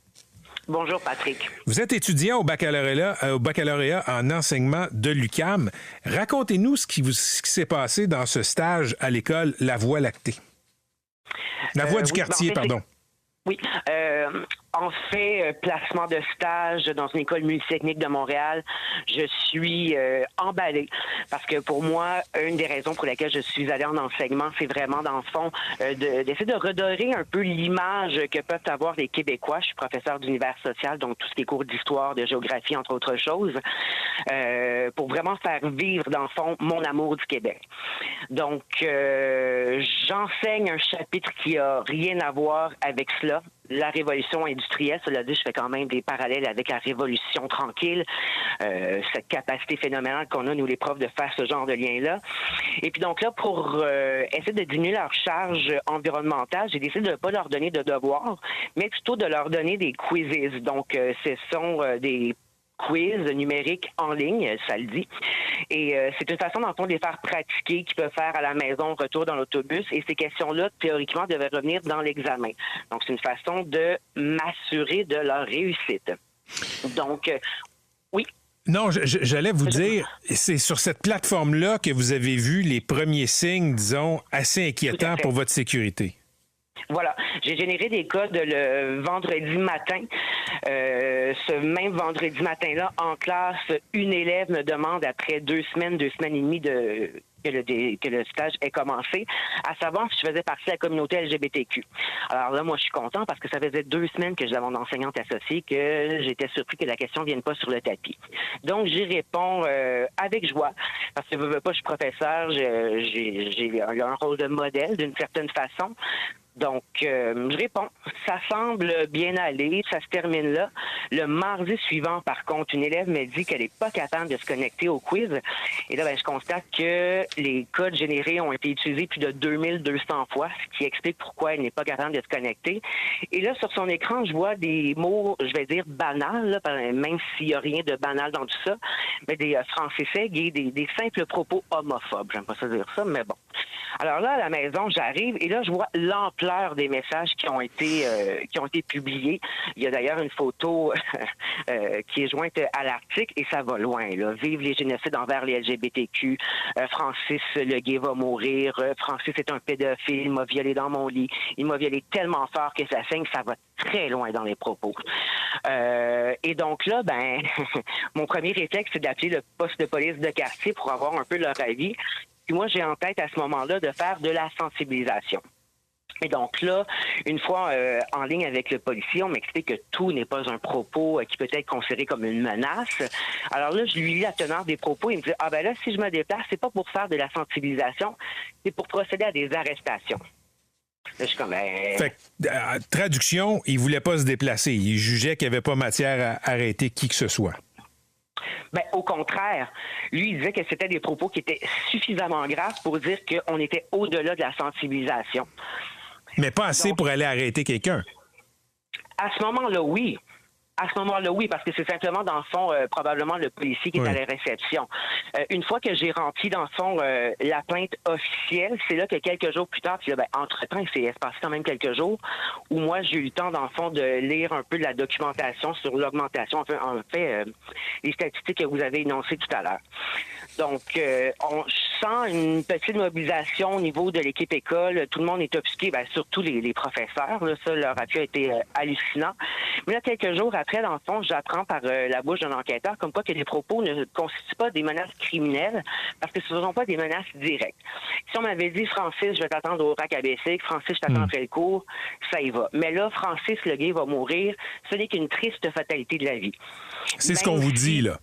Bonjour, Patrick. Vous êtes étudiant au baccalauréat en enseignement de l'UQAM. Racontez-nous ce qui s'est passé dans ce stage à l'école La Voie lactée. La Voie du quartier, pardon. Oui. En fait, placement de stage dans une école multitechnique de Montréal, je suis emballée parce que pour moi, une des raisons pour lesquelles je suis allée en enseignement, c'est vraiment, dans le fond, d'essayer de redorer un peu l'image que peuvent avoir les Québécois. Je suis professeur d'univers social, donc tout ce qui est cours d'histoire, de géographie, entre autres choses, pour vraiment faire vivre, dans le fond, mon amour du Québec. Donc, j'enseigne un chapitre qui a rien à voir avec cela. La révolution industrielle, cela dit, je fais quand même des parallèles avec la révolution tranquille, cette capacité phénoménale qu'on a, nous les profs, de faire ce genre de lien-là. Et puis donc là, pour essayer de diminuer leur charge environnementale, j'ai décidé de ne pas leur donner de devoirs, mais plutôt de leur donner des quizzes. Donc, ce sont des quiz numérique en ligne, ça le dit. Et c'est une façon, dans le fond, de les faire pratiquer, qu'ils peuvent faire à la maison, retour dans l'autobus. Et ces questions-là, théoriquement, devaient revenir dans l'examen. Donc, c'est une façon de m'assurer de leur réussite. Donc, oui. Non, j'allais vous dire, c'est sur cette plateforme-là que vous avez vu les premiers signes, disons, assez inquiétants pour votre sécurité. Voilà. J'ai généré des codes le vendredi matin. Ce même vendredi matin-là, en classe, une élève me demande, après 2 semaines et demie que le stage ait commencé, à savoir si je faisais partie de la communauté LGBTQ. Alors là, moi, je suis content parce que ça faisait 2 semaines que j'avais mon enseignante associée que j'étais surpris que la question ne vienne pas sur le tapis. Donc, j'y réponds avec joie parce que je suis professeur, j'ai un rôle de modèle d'une certaine façon. Donc, je réponds. Ça semble bien aller. Ça se termine là. Le mardi suivant, par contre, une élève me dit qu'elle n'est pas capable de se connecter au quiz. Et là, je constate que les codes générés ont été utilisés plus de 2200 fois, ce qui explique pourquoi elle n'est pas capable de se connecter. Et là, sur son écran, je vois des mots, je vais dire banals, là, même s'il n'y a rien de banal dans tout ça, mais des français et des simples propos homophobes. J'aime pas ça dire ça, mais bon. Alors là, à la maison, j'arrive et là, je vois l'ampleur des messages qui ont été publiés. Il y a d'ailleurs une photo qui est jointe à l'article et ça va loin. Là. Vive les génocides envers les LGBTQ. Francis le gay va mourir. Francis est un pédophile. Il m'a violé dans mon lit. Il m'a violé tellement fort que ça saigne. Ça va très loin dans les propos. Et donc là, mon premier réflexe, c'est d'appeler le poste de police de quartier pour avoir un peu leur avis. Puis moi, j'ai en tête à ce moment-là de faire de la sensibilisation. Et donc là, une fois en ligne avec le policier, on m'explique que tout n'est pas un propos qui peut être considéré comme une menace. Alors là, je lui lis la teneur des propos. Il me dit, là, si je me déplace, c'est pas pour faire de la sensibilisation, c'est pour procéder à des arrestations. Là, je suis comme, Fait que, traduction, il voulait pas se déplacer. Il jugeait qu'il n'y avait pas matière à arrêter qui que ce soit. Au contraire, lui, il disait que c'était des propos qui étaient suffisamment graves pour dire qu'on était au-delà de la sensibilisation. Mais pas assez pour aller arrêter quelqu'un. À ce moment-là, oui. À ce moment-là, oui, parce que c'est simplement, dans le fond, probablement le policier qui est à la réception. Une fois que j'ai rempli, dans le fond, la plainte officielle, c'est là que quelques jours plus tard, puis là, entre-temps, il s'est passé quand même quelques jours, où moi, j'ai eu le temps, dans le fond, de lire un peu de la documentation sur l'augmentation, en fait les statistiques que vous avez énoncées tout à l'heure. Donc, on sent une petite mobilisation au niveau de l'équipe école. Tout le monde est obsédé, surtout les professeurs. Là, ça, leur appui a été hallucinant. Mais là, quelques jours après, dans le fond, j'apprends par la bouche d'un enquêteur comme quoi que les propos ne constituent pas des menaces criminelles parce que ce ne sont pas des menaces directes. Si on m'avait dit, Francis, je vais t'attendre au RAC ABC, Francis, je t'attends après le cours, ça y va. Mais là, Francis, le gay, va mourir. Ce n'est qu'une triste fatalité de la vie. C'est ce qu'on vous dit, là.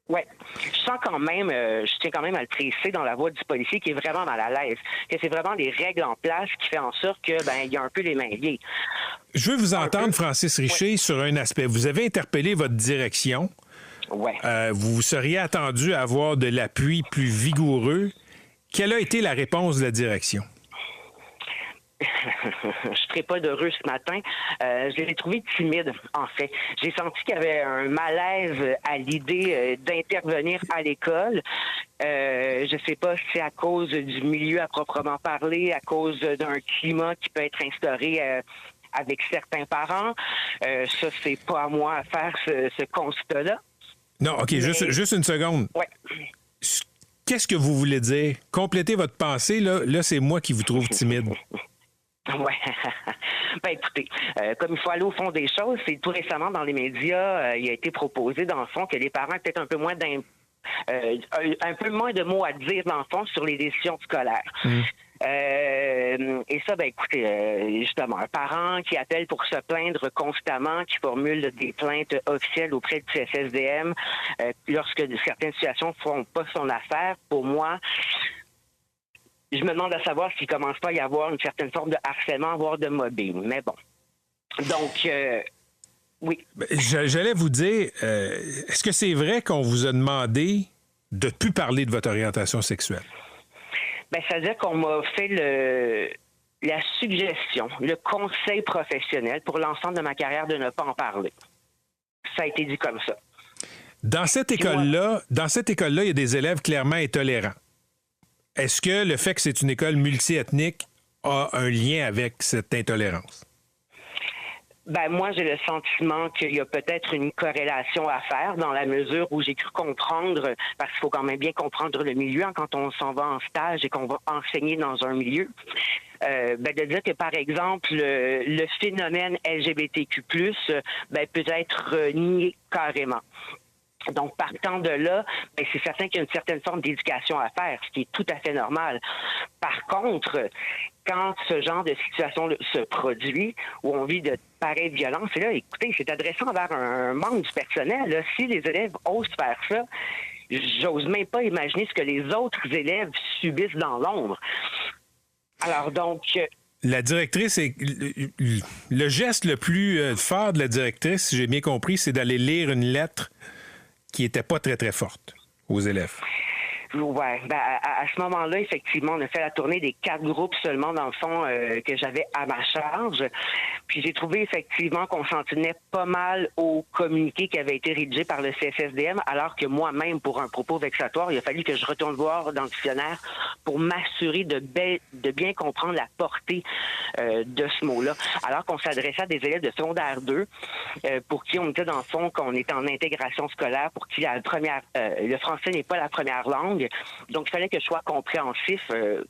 Oui. Je sens quand même, je tiens quand même à le préciser dans la voix du policier qui est vraiment mal à l'aise. Que c'est vraiment des règles en place qui fait en sorte que, il y a un peu les mains liées. Je veux vous entendre, Francis Richer, sur un aspect. Vous avez interpellé votre direction. Ouais. Vous seriez attendu à avoir de l'appui plus vigoureux. Quelle a été la réponse de la direction? Je ne serais pas d'heureux ce matin. Je l'ai trouvé timide, en fait. J'ai senti qu'il y avait un malaise à l'idée d'intervenir à l'école. Je ne sais pas si c'est à cause du milieu à proprement parler, à cause d'un climat qui peut être instauré avec certains parents. Ça, c'est pas à moi à faire ce constat-là. Non, OK, juste une seconde. Ouais. Qu'est-ce que vous voulez dire? Complétez votre pensée, là c'est moi qui vous trouve timide. Oui. Écoutez, comme il faut aller au fond des choses, c'est tout récemment dans les médias, il a été proposé, dans le fond, que les parents aient peut-être un peu moins de mots à dire, dans le fond, sur les décisions scolaires. Et ça, écoutez, justement, un parent qui appelle pour se plaindre constamment, qui formule des plaintes officielles auprès du CSSDM, lorsque certaines situations ne font pas son affaire, pour moi, je me demande à savoir s'il ne commence pas à y avoir une certaine forme de harcèlement, voire de mobbing. Mais bon. Donc, oui. J'allais vous dire, est-ce que c'est vrai qu'on vous a demandé de ne plus parler de votre orientation sexuelle? C'est-à-dire qu'on m'a fait la suggestion, le conseil professionnel pour l'ensemble de ma carrière de ne pas en parler. Ça a été dit comme ça. Dans cette école-là, il y a des élèves clairement intolérants. Est-ce que le fait que c'est une école multiethnique a un lien avec cette intolérance? Moi, j'ai le sentiment qu'il y a peut-être une corrélation à faire dans la mesure où j'ai cru comprendre, parce qu'il faut quand même bien comprendre le milieu quand on s'en va en stage et qu'on va enseigner dans un milieu. De dire que, par exemple, le phénomène LGBTQ+, peut être nié carrément. Donc, partant de là, c'est certain qu'il y a une certaine forme d'éducation à faire, ce qui est tout à fait normal. Par contre, quand ce genre de situation se produit, où on vit de pareilles violences, et là, écoutez, c'est adressant envers un membre du personnel. Là. Si les élèves osent faire ça, j'ose même pas imaginer ce que les autres élèves subissent dans l'ombre. Alors donc... La directrice, le geste le plus fort de la directrice, si j'ai bien compris, c'est d'aller lire une lettre qui n'était pas très, très forte aux élèves. Oui, à ce moment-là, effectivement, on a fait la tournée des 4 groupes seulement, dans le fond, que j'avais à ma charge. Puis j'ai trouvé effectivement qu'on s'en tenait pas mal au communiqué qui avait été rédigé par le CSSDM, alors que moi-même, pour un propos vexatoire, il a fallu que je retourne voir dans le dictionnaire pour m'assurer de bien comprendre la portée de ce mot-là. Alors qu'on s'adressait à des élèves de secondaire 2, pour qui on était dans le fond qu'on était en intégration scolaire, pour qui le français n'est pas la première langue. Donc, il fallait que je sois compréhensif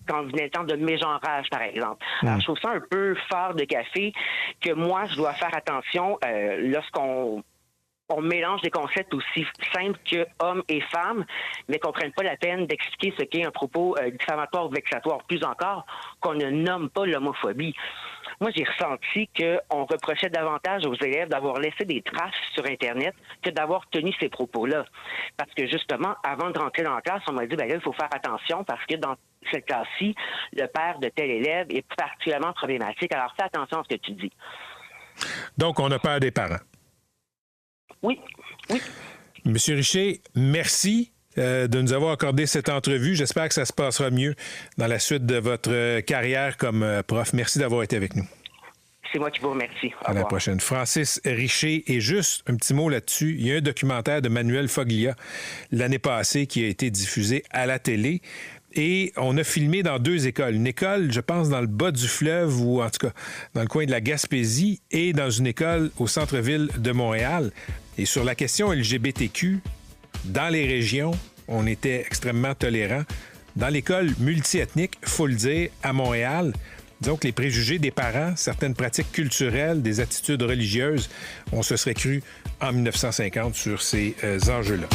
quand venait le temps de mégenrage, par exemple. Alors, je trouve ça un peu fort de café que moi, je dois faire attention lorsqu'on mélange des concepts aussi simples que hommes et femmes, mais qu'on ne prenne pas la peine d'expliquer ce qu'est un propos diffamatoire ou vexatoire. Plus encore, qu'on ne nomme pas l'homophobie. Moi, j'ai ressenti qu'on reprochait davantage aux élèves d'avoir laissé des traces sur Internet que d'avoir tenu ces propos-là. Parce que justement, avant de rentrer dans la classe, on m'a dit, là, il faut faire attention parce que dans cette classe-ci, le père de tel élève est particulièrement problématique. Alors, fais attention à ce que tu dis. Donc, on a peur des parents. Oui. Monsieur Richer, merci de nous avoir accordé cette entrevue. J'espère que ça se passera mieux dans la suite de votre carrière comme prof. Merci d'avoir été avec nous. C'est moi qui vous remercie. À la prochaine. Francis Richer. Et juste un petit mot là-dessus. Il y a un documentaire de Manuel Foglia l'année passée qui a été diffusé à la télé. Et on a filmé dans 2 écoles. Une école, je pense, dans le bas du fleuve ou en tout cas dans le coin de la Gaspésie et dans une école au centre-ville de Montréal. Et sur la question LGBTQ, dans les régions, on était extrêmement tolérants. Dans l'école multiethnique, il faut le dire, à Montréal, disons que les préjugés des parents, certaines pratiques culturelles, des attitudes religieuses, on se serait cru en 1950 sur ces enjeux-là.